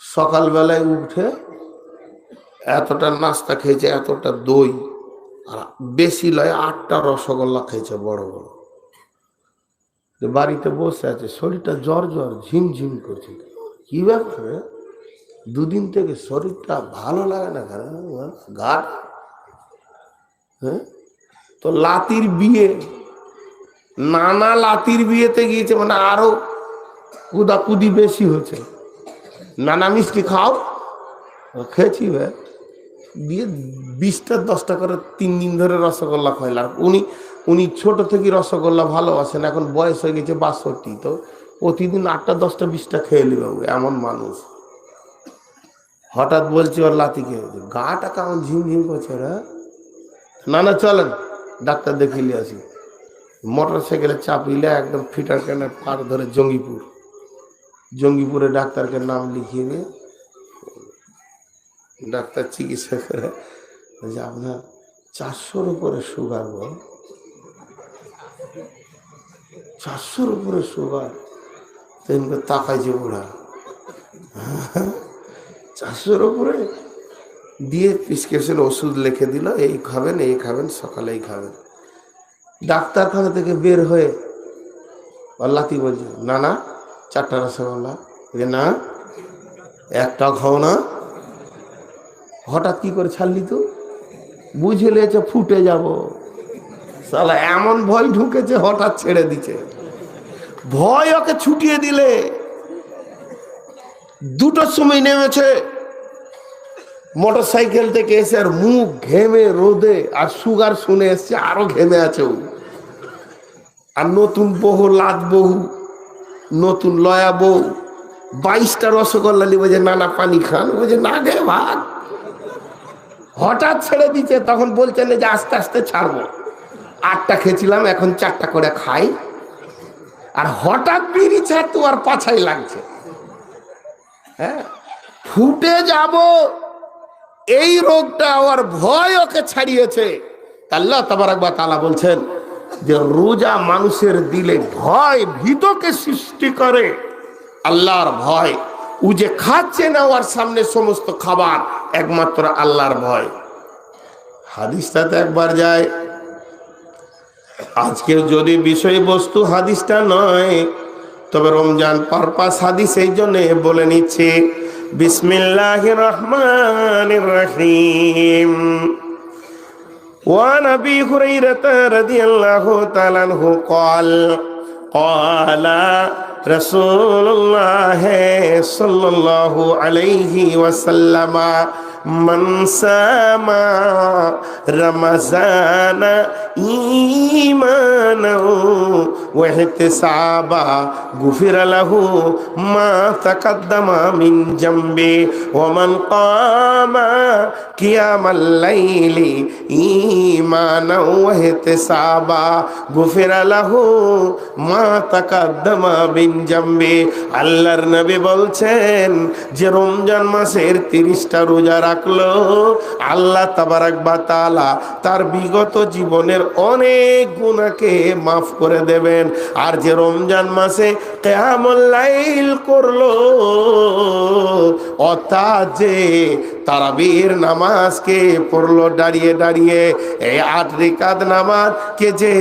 সকালবেলায় উঠে এতটা নাস্তা খেয়েছে, এতটা দই, আর বেশি লয় 8টা রসগোল্লা খেয়েছে বড় বড়। বাড়িতে বসে আছে, শরীরটা জ্বর জ্বর ঝিমঝিম করছে। কি ব্যাপার? 2 দিন থেকে শরীরটা ভালো লাগে না কেন? ঘাট, হ্যাঁ? তো লাতির বিয়ে, নানা লাতির বিয়েতে গিয়েছে, মানে আরো কুদাকুদি বেশি হচ্ছে। নানা মিষ্টি খাও, খেয়েছি ভাই, দিয়ে 20টা 10টা করে 3 দিন ধরে রসগোল্লা খাইলাম। উনি ছোট থেকে রসগোল্লা ভালোবাসেন, এখন বয়স হয়ে গেছে 62, তো প্রতিদিন 8টা 10টা 20টা খেয়ে নিবে এমন মানুষ। হঠাৎ বলছি ওর লাতিকে, গাটা কেমন ঝিমঝিম করছে রে, না চলেন ডাক্তার দেখিয়ে আসি। মোটর সাইকেলে চাপিলে একদম ফিটার কেনে পার ধরে জঙ্গিপুরে ডাক্তারকে নাম লিখিয়ে নিয়ে ডাক্তার চিকিৎসা করে যে আপনার 400-র উপরে সুগার। বল, 400-র উপরে সুগার? তেমনি তাকাইছে বুড়া, 400-র উপরে? দিয়ে প্রেসক্রিপশন ওষুধ লিখে দিল, এই খাবেন, এই খাবেন, সকালে এই খাবেন। ডাক্তারখানা থেকে বের হয়ে লাতি বলছে, না 4টা রসগোল্লা, না 1টা খাও না। হঠাৎ কি করে ছাড়লি? তো বুঝে লেছে ফুটে যাব সালা, এমন ভয় ঢুকেছে, হঠাৎ ছেড়ে দিছে। ভয় ওকে ছুটিয়ে দিলে 2টার সময় নেমেছে মোটর সাইকেল থেকে এসে, আর মুখ ঘেমে রোদে, আর সুগার শুনে এসছে, আরো ঘেমে আছে ও। আর নতুন বহু, লাত বহু, নতুন লয়া বউ, 22টা রসগোল্লা নিয়ে বলছে নানা পানি খান, বলছে না গে ভাগ। হঠাৎ ছেড়ে দিচ্ছে, তখন বলছেন যে আস্তে আস্তে ছাড়বো। 8টা খেয়েছিলাম, এখন 4টা করে খাই। আর হঠাৎ বিড়ি ছাড়তো, আর পাছাই লাগছে। হ্যাঁ, ফুটে যাব এই রোগটা, আর ভয় ওকে ছাড়িয়েছে। আল্লাহ তাবারক ওয়া তাআলা বলছেন যে রোজা মানুষের দিলে ভয়, ভীতকে সৃষ্টি করে। আল্লাহর ভয়, ও যে খাচ্ছে না ওর সামনে সমস্ত খাবার, একমাত্র আল্লাহর ভয়। হাদিসটাতে একবার যায়। আজকে যদি বিষয়বস্তু হাদিসটা নয়, তবে রমজান পারপাস হাদিস, এই জন্য বলে নিচ্ছে। বিসমিল্লাহির রহমানির রহিম। وعن أبي هريرة رضي الله تعالى عنه قال قال رسول الله صلى الله عليه وسلم মান সামা রমজানা ঈমানাও ওয়া ইহতিসাবা গুফিরা লাহু মা তাকাদ্দামা মিন জামবি ওয়া মান কামা কিয়ামাল লাইলি ঈমানাও ওয়া ইহতিসাবা গুফিরা লাহু মা তাকাদ্দামা মিন জামবি। আল্লাহর নবী বলছেন যে রমজান মাসের 30টা রোজা রাখলো আল্লাহ তাবারাক ওয়া তাআলা তার বিগত জীবনের অনেক গুনাহকে মাফ করে দেবেন। আর যে রমজান মাসে কিয়ামুল লাইল করলো অর্থাৎ যে তারাবির নামাজকে পড়লো দাঁড়িয়ে দাঁড়িয়ে, এই 8 রাকাত নামাজ কে যে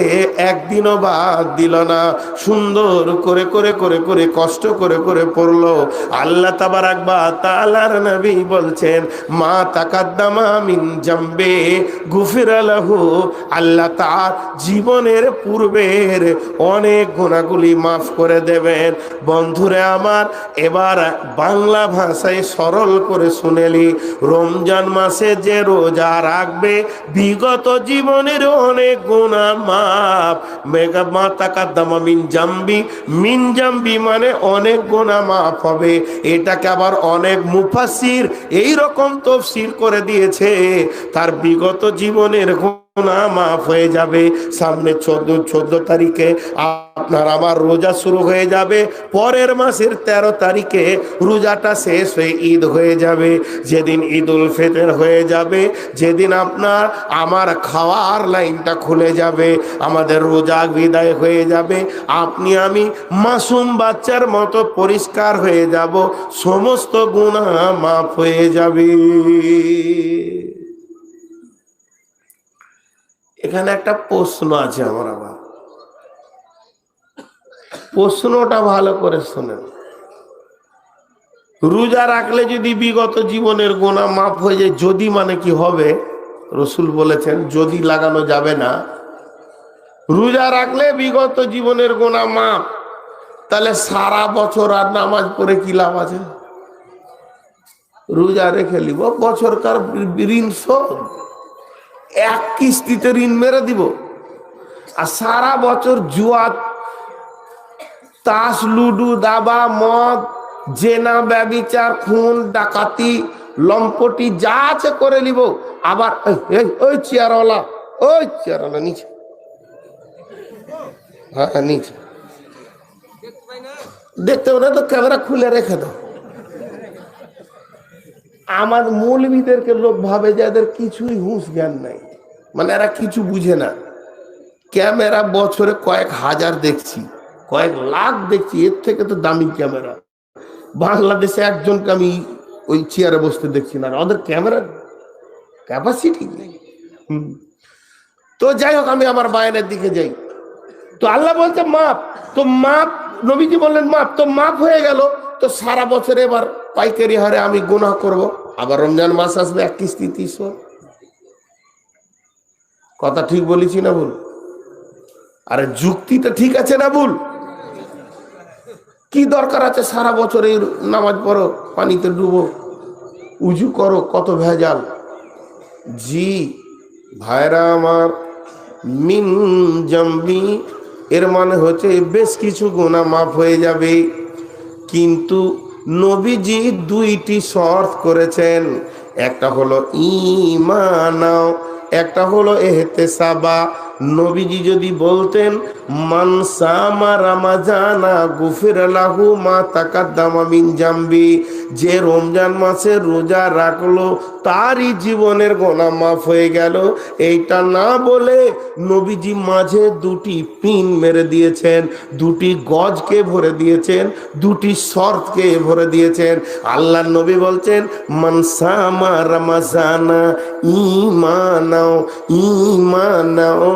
একদিনও বাদ দিল না, সুন্দর করে করে করে করে কষ্ট করে করে পড়লো, আল্লাহ তাবারাক ওয়া তাআলার নবী বলছেন মা তাকাদ্দামা মিন জামবে গুফিরা লাহু, আল্লাহ তার জীবনের পূর্বের অনেক গুনাহগুলি মাফ করে দেবেন। বন্ধুরে আমার, এবার বাংলা ভাষায় সরল করে শুনেলি, রমজান মাসে যে রোজা রাখবে বিগত জীবনের অনেক গুনাহ মাফ। মেগা মা তাকাদ্দামা মিন জামবি, মিন জামবি মানে অনেক গুনাহ মাফ হবে। এটাকে আবার অনেক মুফাসসির এই রকম তাফসীর করে দিয়েছে, তার বিগত জীবনের গুনাহ মাফ হয়ে যাবে। সামনে 14 তারিখে আপনার আমার রোজা শুরু হয়ে যাবে, পরের মাসের 13 তারিখে রোজাটা শেষ হয়ে ঈদ হয়ে যাবে। যেদিন ঈদুল ফিতর হয়ে যাবে, যেদিন আপনার আমার খাওয়ার লাইনটা খুলে যাবে, আমাদের রোজা বিদায় হয়ে যাবে, আপনি আমি মাসুম বাচ্চার মতো পরিষ্কার হয়ে যাব, সমস্ত গুনাহ মাফ হয়ে যাবে। এখানে একটা প্রশ্ন আছে আমার, আবার প্রশ্নটা ভালো করে শোনেন। রোজা রাখলে যদি বিগত জীবনের গুনাহ মাফ হয়ে যায়, যদি মানে কি হবে? রসুল বলেছেন যদি লাগানো যাবে না। রোজা রাখলে বিগত জীবনের গুনাহ মাফ, তাহলে সারা বছর আর নামাজ পড়ে কি লাভ আছে? রোজা রেখে নিব, বছরকার ঋণ শোধ, এক কিস্তিতে ঋণ মেরে দিব। আর সারা বছর জুয়া, তাস, লুডু, দাবা, মদ, জেনা, ব্যভিচার, খুন, ডাকাতি, লম্পটি যা আছে করে নিব। আবার ওই চেয়ারওয়ালা, ওই চেয়ারওয়ালা নিচে, হ্যাঁ নিচে দেখতে হবে না তো, ক্যামেরা খুলে রেখে দাও। আমার মৌলবীদেরকে লোক ভাবে যে এদের কিছুই হুঁশ জ্ঞান নাই, মানে এরা কিছু বুঝে না। ক্যামেরা বছরে কয়েক হাজার দেখছি, কয়েক লাখ দেখছি, এর থেকে তো দামি ক্যামেরা বাংলাদেশে একজনকে আমি ওই চেয়ারে বসতে দেখছি না, ওদের ক্যামেরার ক্যাপাসিটি নেই। তো যাই হোক, আমি আমার বায়ানের দিকে যাই। তো আল্লাহ বলছে মাপ, তো মাপ, নবীজি বললেন মাপ, তো মাপ হয়ে গেল, তো সারা বছরে এবার পাইকারি হারে আমি গুনাহ করব, আবার রমজান মাস আসবে এক কিস্তি 30। কথা ঠিক বলেছি না ভুল? আরে যুক্তিটা ঠিক আছে না ভুল? কি দরকার আছে সারা বছর এই নামাজ পড়ো, পানিতে ডুবো, উজু করো, কত ভেজাল। জি ভাইরা আমার, মিন জামবি এর মানে হচ্ছে বেশ কিছু গুনাহ মাফ হয়ে যাবে, কিন্তু নবীজি 2টি শর্ত করেছেন। একটা হলো ঈমানাও, একটা হলো ইহতিসাবা। নবীজি যদি বলতেন মান সামা রমাজানা গুফিরা লাহু মা তাকাদ্দামা মিন জামবি, যে রমজান মাসে রোজা রাখলো তারই জীবনের গুনাহ মাফ হয়ে গেল, এইটা না বলে নবীজি মাঝে 2টি পিন মেরে দিয়েছেন, 2টি গজকে ভরে দিয়েছেন, 2টি শর্তকে ভরে দিয়েছেন। আল্লাহ নবী বলছেন মান সামা রমাজানা ঈমানাও, ঈমানাও,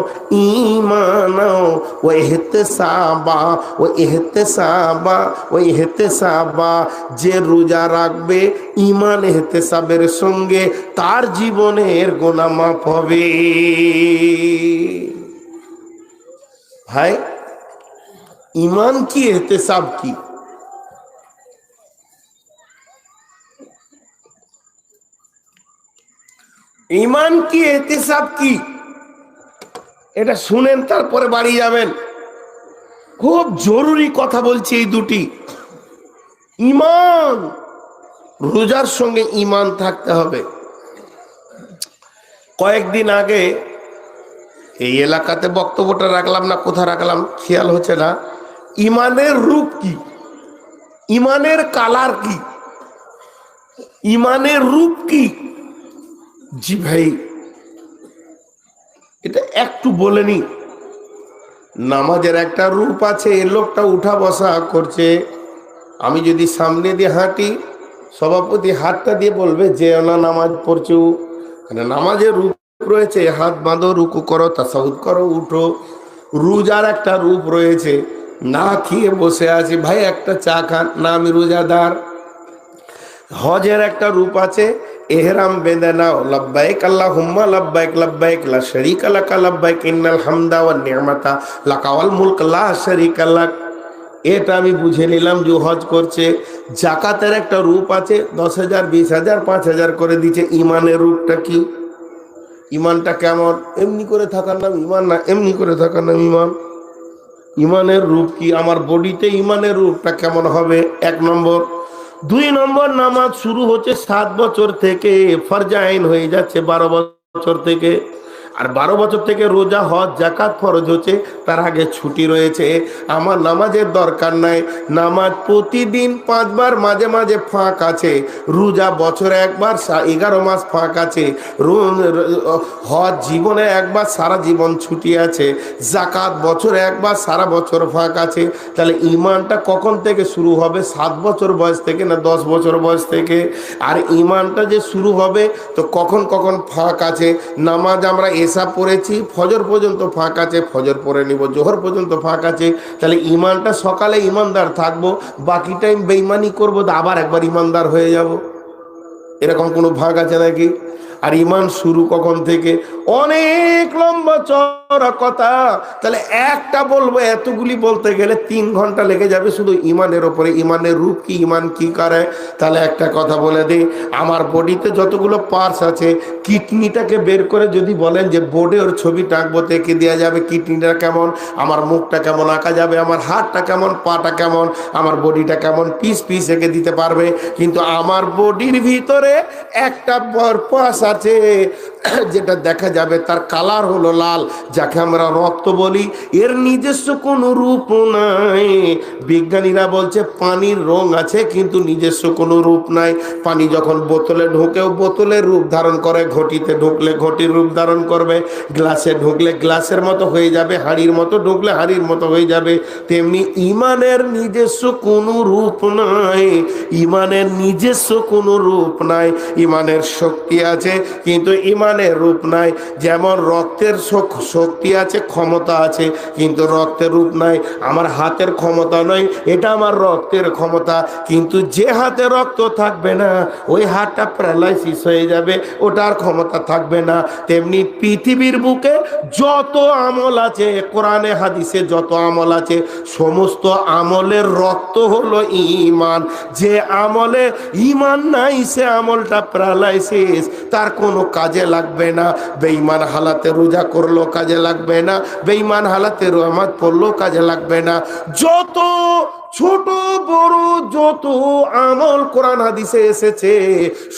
ঈমানাও ওয়া ইহতিসাবা, ওয়া ইহতিসাবা, ওয়া ইহতিসাবা, যে রোজা রাখবে ঈমান ইহতিসাবের সঙ্গে, তার জীবনের গুনাহ মাফ হবে। ভাই, ঈমান কি ইহতিসাব কি? ঈমান কি ইহতিসাব কি এটা শুনেন, তারপরে বাড়ি যাবেন। খুব জরুরি কথা বলছি এই দুটি। ঈমান, রোজার সঙ্গে ঈমান থাকতে হবে। কয়েকদিন আগে এই এলাকাতে বক্তব্যটা রাখলাম না কোথা রাখলাম খেয়াল হচ্ছে না। ঈমানের রূপ কি, ঈমানের কালার কি, ঈমানের রূপ কি? জি ভাই, এটা একটু বলে নি। নামাজের একটা রূপ আছে, এই লোকটা উঠা বসা করছে, আমি যদি সামনে দিয়ে হাঁটি সভাপতি হাতটা দিয়ে বলবে যে না নামাজ পড়ছে। নামাজের রূপ রয়েছে, হাত বাঁধো, রুকু করো, তাসাহুদ করো, উঠো। রোজার একটা রূপ রয়েছে, না খেয়ে বসে আছি, ভাই একটা চা খান, না আমি রোজাদার। হজের একটা রূপ আছে, এহরাম বেঁধে নাও, লাব্বাইক আল্লাহুম্মা লাব্বাইক লাব্বাইক লা শারীকা লাকা লাব্বাইক ইন্নাল হামদা ওয়ান নি'মাতা লাকা ওয়াল মুলক লা শারীকা লাক। এটা আমি বুঝে নিলাম যে হজ করছে। জাকাতের একটা রূপ আছে, 10,000 20,000 5,000 করে দিচ্ছে। ঈমানের রূপটা কি? ঈমানটা কেমন? এমনি করে থাকার নাম ঈমান না, এমনি করে থাকার নাম ঈমান। ঈমানের রূপ কি? আমার বডিতে ঈমানের রূপটা কেমন হবে? 1 নম্বর। 2 নম্বর, নামাজ শুরু হচ্ছে 7 বছর থেকে, ফরজ আইন হয়ে যাচ্ছে 12 বছর থেকে। আর 12 বছর থেকে রোজা, হজ, জাকাত ফরজ হচ্ছে, তার আগে ছুটি রয়েছে। আমার নামাজের দরকার নাই। নামাজ প্রতিদিন 5 বার, মাঝে মাঝে ফাঁক আছে। রোজা বছরে 1 বার, 11 মাস ফাঁক আছে। হজ জীবনে 1 বার, সারা জীবন ছুটি আছে। জাকাত বছরে 1 বার, সারা বছর ফাঁক আছে। তাহলে ঈমানটা কখন থেকে শুরু হবে? 7 বছর বয়স থেকে না 10 বছর বয়স থেকে? আর ঈমানটা যে শুরু হবে তো কখন কখন ফাঁক আছে? নামাজ আমরা এশা পড়েছি, ফজর পর্যন্ত ফাঁক আছে, ফজর পড়ে নিব, জোহর পর্যন্ত ফাঁক আছে। তাহলে ঈমানটা সকালে ঈমানদার থাকবো, বাকি টাইম বেঈমানি করবো, আবার একবার ঈমানদার হয়ে যাব, এরকম কোনো ভাগ আছে নাকি? আর ঈমান শুরু কখন থেকে? অনেক লম্বা চড়া কথা। তাহলে একটা বলবো, এতগুলি বলতে গেলে 3 ঘন্টা লেগে যাবে শুধু ঈমানের ওপরে। ঈমানের রূপ কি, ঈমান কি করে? তাহলে একটা কথা বলে দিই, আমার বডিতে যতগুলো পার্টস আছে, কিডনিটাকে বের করে যদি বলেন যে বোর্ডে ওর ছবি টাকবো, এঁকে দেওয়া যাবে কিডনিটা কেমন, আমার মুখটা কেমন আঁকা যাবে, আমার হাতটা কেমন, পাটা কেমন, আমার বডিটা কেমন, পিস পিস এঁকে দিতে পারবে। কিন্তু আমার বডির ভিতরে একটা পার্টস আছে যেটা দেখা যাবে, তার কালার হলো লাল, যাকে আমরা রক্ত বলি। এর নিজস্ব কোনো রূপ নাই। বিজ্ঞানীরা বলছে পানির রং আছে কিন্তু নিজস্ব কোনো রূপ নাই। পানি যখন বোতলে ঢোকেও বোতলের রূপ ধারণ করে, ঘটিতে ঢুকলে ঘটির রূপ ধারণ করবে, গ্লাসে ঢুকলে গ্লাসের মতো হয়ে যাবে, হাঁড়ির মতো ঢুকলে হাঁড়ির মতো হয়ে যাবে। তেমনি ঈমানের নিজস্ব কোনো রূপ নাই, ঈমানের নিজস্ব কোনো রূপ নাই। ঈমানের শক্তি আছে কিন্তু ঈমানের রূপ নাই। যেমন রক্তের শক্তি আছে, ক্ষমতা আছে, কিন্তু রক্তের রূপ নাই। আমার হাতের ক্ষমতা নয়, এটা আমার রক্তের ক্ষমতা, কিন্তু যে হাতে রক্ত থাকবে না ওই হাতটা প্যারালাইসিস হয়ে যাবে, ওটার ক্ষমতা থাকবে না। তেমনি পৃথিবীর বুকে যত আমল আছে, কোরআনে হাদিসে যত আমল আছে, সমস্ত আমলের রক্ত হলো ঈমান। যে আমলে ঈমান নাই সে আমলটা প্যারালাইসিস, তার কোনো কাজে লাগবে না। বেঈমান হালাতে রোজা করলো কাজে লাগবে না, বেঈমান হালাতে নামাজ পড়লো কাজে লাগবে না। যত ছোট বড় যত আমল কোরআন হাদিসে এসেছে,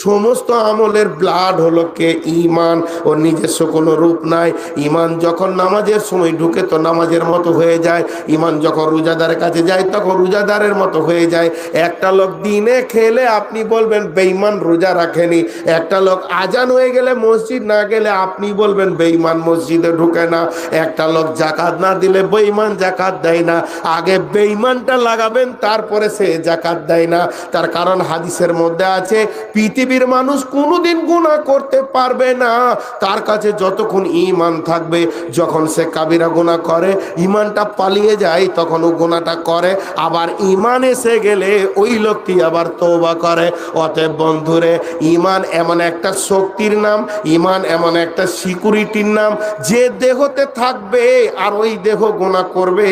সমস্ত আমলের ব্লাড হলো কে? ঈমান। ওর নিজস্ব কোনো রূপ নাই। ঈমান যখন নামাজের সময় ঢুকে তো নামাজের মতো হয়ে যায়, ঈমান যখন রোজাদারের কাছে যায় তখন রোজাদারের মতো হয়ে যায়। একটা লোক দিনে খেলে আপনি বলবেন বেঈমান রোজা রাখেনি, একটা লোক আজান হয়ে গেলে মসজিদ না গেলে আপনি বলবেন বেঈমান মসজিদে ঢুকে না, একটা লোক জাকাত না দিলে বেঈমান জাকাত দেয় না। আগে বেঈমানটা লাগাবেন, তারপরে সে জাকাত দেয় না। তার কারণ হাদিসের মধ্যে আছে পৃথিবীর মানুষ কোনোদিন গুনাহ করতে পারবে না তার কাছে যতক্ষণ ঈমান থাকবে। যখন সে কাবিরা গুনাহ করে, ঈমানটা পালিয়ে যায়, তখন ও গুনাহটা করে। আবার ঈমান এসে গেলে ওই লোকটি আবার তওবা করে। অতএব বন্ধুরে, ঈমান এমন একটা শক্তির নাম, ঈমান এমন একটা সিকিউরিটির নাম, যে দেহতে থাকবে আর ওই দেহ গুনাহ করবে,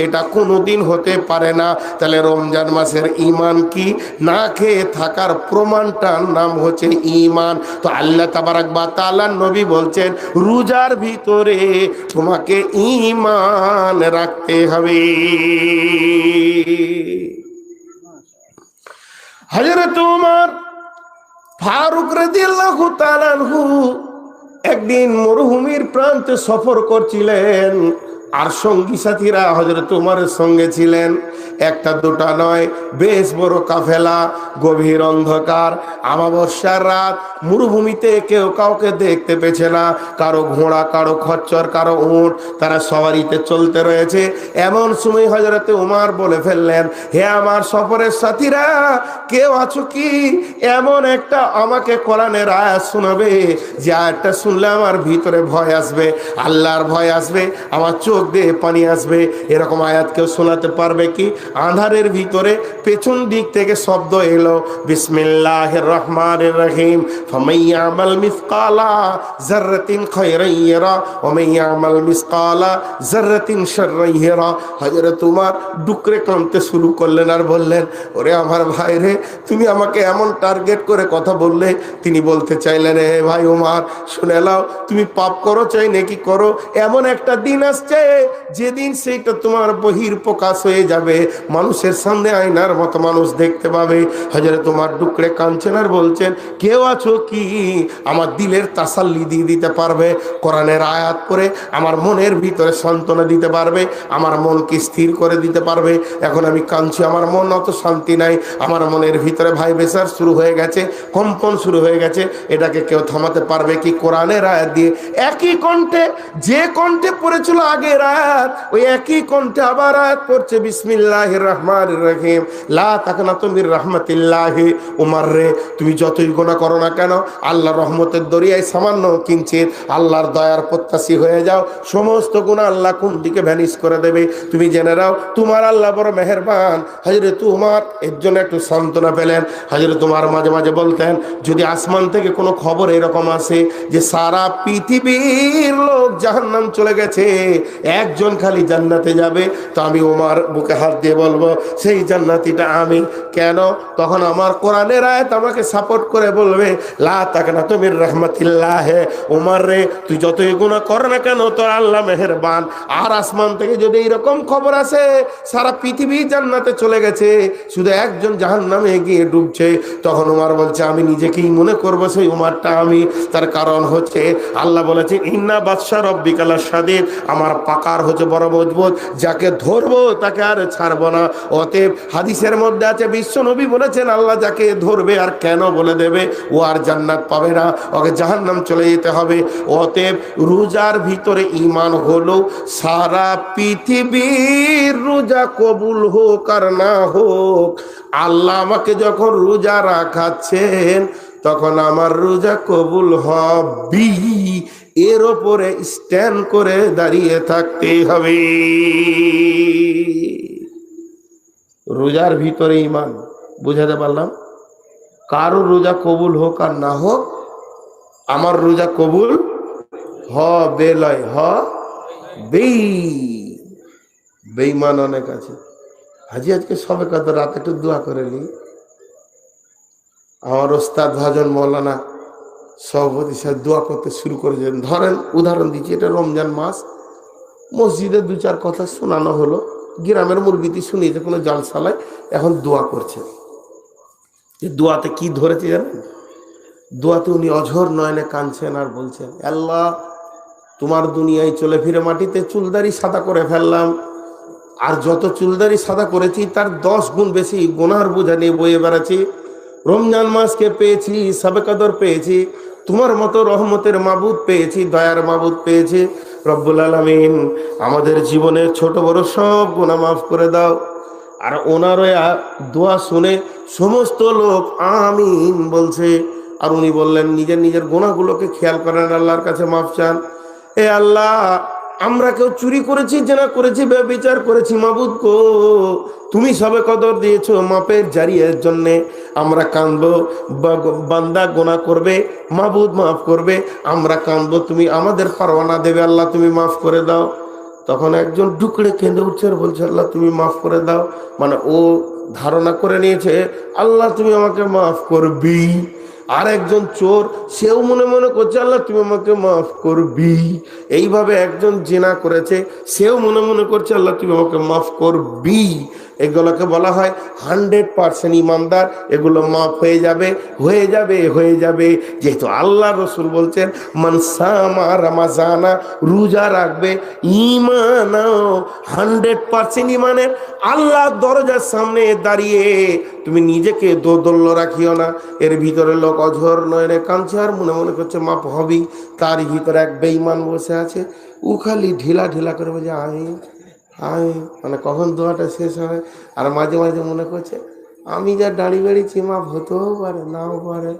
এটা কোনোদিন হতে পারে না। তাহলে রমজান মাসের ঈমান কি? না খেয়ে থাকার প্রমাণটার নাম হচ্ছে ঈমান। তো আল্লাহ তাবারাক ওয়া তাআলা নবী বলছেন রোজার ভিতরে তোমাকে ঈমান রাখতে হবে। হযরত ওমর ফারুক রাদিয়াল্লাহু তাআলা আনহু একদিন মরুভূমির প্রান্তে সফর করছিলেন, আর সঙ্গী সাথীরা হযরত ওমরের সঙ্গে ছিলেন। একটা দুটা নয়, বেশ বড় কাফেলা, গভীর অন্ধকার, আমাবস্যার রাত, মরুভূমিতে কেউ কাউকে দেখতে পেছে না। কারো ঘোড়া, কারো খচ্চর, কারো উট, তারা সওয়ারিতে চলতে রয়েছে। এমন সময় হযরত ওমর বলে ফেললেন, হে আমার সফরের সাথীরা, কেউ আছো কি এমন একটা আমাকে কোরআনের আয়াত শোনাবে, যে আয়াতটা শুনলে আমার ভিতরে ভয় আসবে, আল্লাহর ভয় আসবে, আমার চোখ দিয়ে পানি আসবে। এরকম আয়াত কেউ শোনাতে পারবে কি? আঁধারের ভিতরে পেছন দিক থেকে শব্দ এলো, বিসমিল্লাহির রহমানির রহিম, ফামাইয়ামাল মিসকালা যাররাতিন খায়রান ইয়ারা ওয়া মাইয়ামাল মিসকালা যাররাতিন শাররান ইয়ারা। হযরত ওমর ডুকরে কাঁদতে শুরু করলেন আর বললেন, ওরে আমার ভাই রে, তুমি আমাকে এমন টার্গেট করে কথা বললে। তিনি বলতে চাইলেন, হে ভাই ওমর শুনে নাও, তুমি পাপ করো চাই নাকি করো, এমন একটা দিন আসছে যেদিন সেইটা তোমার বহির প্রকাশ হয়ে যাবে, মানুষের সামনে আয়নার মতো মানুষ দেখতে পাবে। হযরত ওমর ডুকরে কাঁদছেন আর বলছেন, কেউ আছো কি আমার দিলের তাসাল্লি দিয়ে দিতে পারবে, কোরআনের আয়াত পড়ে আমার মনের ভিতরে সান্ত্বনা দিতে পারবে, আমার মনকে স্থির করে দিতে পারবে। এখন আমি কাঁদছি, আমার মন অত শান্তি নাই, আমার মনের ভিতরে ভাইব্রেশন শুরু হয়ে গেছে, কম্পন শুরু হয়ে গেছে, এটাকে কেউ থামাতে পারবে কি? কোরআনের আয়াত দিয়ে একই কণ্ঠে, যে কণ্ঠে পড়েছিল আগের আয়াত, ওই একই কণ্ঠে আবার আয়াত পড়ছে, বিসমিল্লাহির রহমানির রহিম, লা তাকনাতু মির রাহমাতিল্লাহি। ওমর রে, তুমি যতই গুনাহ করো না কেন, আল্লাহর রহমতের দরিয়ায় সামান্য কিঞ্চিত আল্লাহর দয়ার প্রত্যাশী হয়ে যাও, সমস্ত গুনাহ আল্লাহ কোন দিকে ভ্যানিশ করে দেবে। তুমি জেনে নাও তোমার আল্লাহ বড় মেহেরবান। হযরত ওমর এর জন্য একটু সান্ত্বনা পেলেন। হযরত ওমর মাঝে মাঝে বলতেন, যদি আসমান থেকে কোনো খবর এরকম আসে যে সারা পৃথিবীর লোক জাহান্নাম চলে গেছে, একজন খালি জান্নাতে যাবে, তো আমি ওমর বুকে হাত দিয়ে বলবো, সেই জান্নাতিটা আমি। কেন? তখন আমার কোরআনের আয়াত আমাকে সাপোর্ট করে বলবে, লা তাকনাতু মির রাহমাতিল্লাহ। ওমর রে, তুই যতই গুনাহ কর না কেন, তোর আল্লাহ মেহেরবান। আর আসমান থেকে যদি এরকম খবর আসে সারা পৃথিবী জান্নাতে চলে গেছে, শুধু একজন জাহান্নামে গিয়ে ডুবছে, তখন ওমর বলছে, আমি নিজেকেই মনে করবো সেই ওমরটা আমি। তার কারণ হচ্ছে আল্লাহ বলেছেন, ইন্না বাদশা রব্বিকা লাশাদীদ, আমার পাকার হচ্ছে বড় মজবুত, যাকে ধরবো তাকে আর ছাড়বো না। অতএব হাদিসের মধ্যে আছে, বিশ্ব নবী বলেছেন, আল্লাহ যাকে ধরবে আর কেন বলে দেবে, ও আর জান্নাত পাবে না, ওকে জাহান্নাম চলে যেতে হবে। অতএব রোজার ভিতরে ঈমান হলো সারা পৃথিবীর রোজা কবুল হোক আর না হোক, আল্লাহ আমাকে যখন রোজা রাখাচ্ছেন তখন আমার রোজা কবুল হবে, এর ওপরে স্ট্যান্ড করে দাঁড়িয়ে থাকতে হবে। রোজার ভিতরে ঈমান, বুঝাতে পারলাম? কারো রোজা কবুল হোক আর না হোক, আমার রোজা কবুল হবে, লয় হবে। বেঈমান অনেক আছে। হাজি আজকে সবে কত রাতে একটু দোয়া করে নি। আমার ওস্তাদ ভাজন মৌলানা সভাপতি সাহেব দোয়া করতে শুরু করেছেন। ধরেন উদাহরণ দিচ্ছি, এটা রমজান মাস, মসজিদে দু চার কথা শোনানো হলো, গ্রামের মুরগিটি শুনিয়েছে কোনো জালসালায়, এখন দোয়া করছে। যে দোয়াতে কি ধরেছে জানেন? দোয়াতে উনি অঝোর নয়নে কাঁদছেন আর বলছেন, আল্লাহ তোমার দুনিয়ায় চলে ফিরে মাটিতে চুলদারি সাদা করে ফেললাম, আর যত চুলদারি সাদা করেছি তার 10 গুণ বেশি গুনার বোঝা নিয়ে বয়ে বেড়াচ্ছি। রমজান মাসকে পেয়েছি, সবে কদর পেয়েছি, তোমার মতো রহমতের মাবুদ পেয়েছি, দয়ার মাবুদ পেয়েছি। রব্বুল আলামিন আমাদের জীবনের ছোট বড় সব গুনাহ মাফ করে দাও। আর ওনার দোয়া শুনে সমস্ত লোক আমিন বলছে। আর উনি বললেন, নিজের নিজের গুনাহগুলোকে খেয়াল করেন, আল্লাহর কাছে মাফ চান। এ আল্লাহ, আমরা কেউ চুরি করেছি, জেনা করেছি, ব্যভিচার করেছি, মাবুদ গো তুমি সবে কদর দিয়েছো মাপের জারিয়ার জন্যে, আমরা কাঁদবো, বান্দা গুনাহ করবে, মাবুদ মাফ করবে, আমরা কাঁদবো, তুমি আমাদের পারওয়ানা দেবে, আল্লাহ তুমি মাফ করে দাও। তখন একজন ডুকরে কেঁদে উঠছে আর বলছে, আল্লাহ তুমি মাফ করে দাও। মানে ও ধারণা করে নিয়েছে আল্লাহ তুমি আমাকে মাফ করবি। আর একজন চোর, সেও মনে মনে করছে আল্লাহ তুমি আমাকে মাফ করবি। এইভাবে একজন জিনা করেছে, সেও মনে মনে করছে আল্লাহ তুমি আমাকে মাফ করবি। এগুলোকে বলা হয় 100% ইমানদার। এগুলো মাফ হয়ে যাবে, হয়ে যাবে, হয়ে যাবে। যেহেতু আল্লাহ রসুল বলছেন মান সামা রমাজানা, রোজা রাখবে, ইমানও 100% ইমানের, আল্লাহ দরজার সামনে দাঁড়িয়ে তুমি নিজেকে দোদল্য রাখিও না। এর ভিতরে লোক অঝর নয়নে কাঁদছে আর মনে মনে করছে মাপ হবেই। তার ভিতরে এক বেঈমান বসে আছে, ও খালি ঢিলা ঢিলা করে বলছে আয় আয়, মানে কখন দোয়াটা শেষ হয়। আর মাঝে মাঝে মনে করছে আমি যা দাঁড়িয়ে বেড়েছি মাপ হতেও পারে নাও পারে।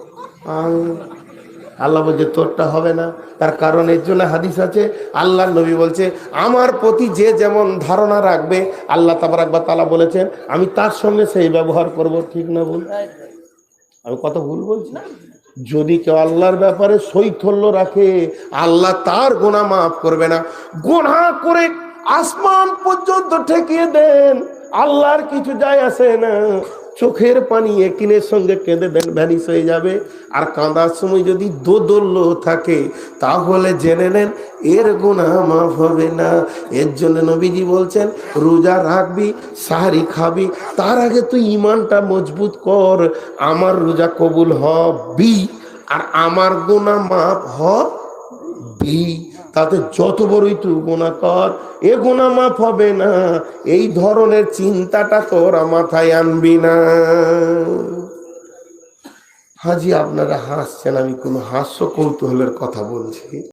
আমি আল্লাহ বলছে তোরটা হবে না। তার কারণ এর জন্য হাদিস আছে, আল্লাহ নবী বলছে আমার প্রতি যে যেমন ধারণা রাখবে আল্লাহ তাবারক ওয়া তাআলা বলেছেন আমি তার সঙ্গে সেই ব্যবহার করব। ঠিক না ভুল? আমি কত ভুল বলছি? যদি কেউ আল্লাহর ব্যাপারে শৈথল্য রাখে আল্লাহ তার গুনাহ মাফ করবে না। গুনাহ করে আসমান পর্যন্ত ঠেকিয়ে দেন, আল্লাহর কিছু যায় আসে না। চোখের পানি একিনের সঙ্গে কেঁদে দেন, ভ্যানিশ হয়ে যাবে। আর কাঁদার সময় যদি দোদল্য থাকে তাহলে জেনে নেন এর গুনাহ মাফ হবে না। এর জন্য নবীজি বলছেন রোজা রাখবি, সাহারি খাবি, তার আগে তুই ইমানটা মজবুত কর, আমার রোজা কবুল হবি আর আমার গুনাহ মাফ হবি। তাতে যত বড়ই তুই গুনাহ কর, এ গুনাহ মাফ হবে না, এই ধরনের চিন্তাটা তোরা মাথায় আনবি না। হাজি আপনারা হাসছেন, আমি কোনো হাস্য কৌতূহলের কথা বলছি।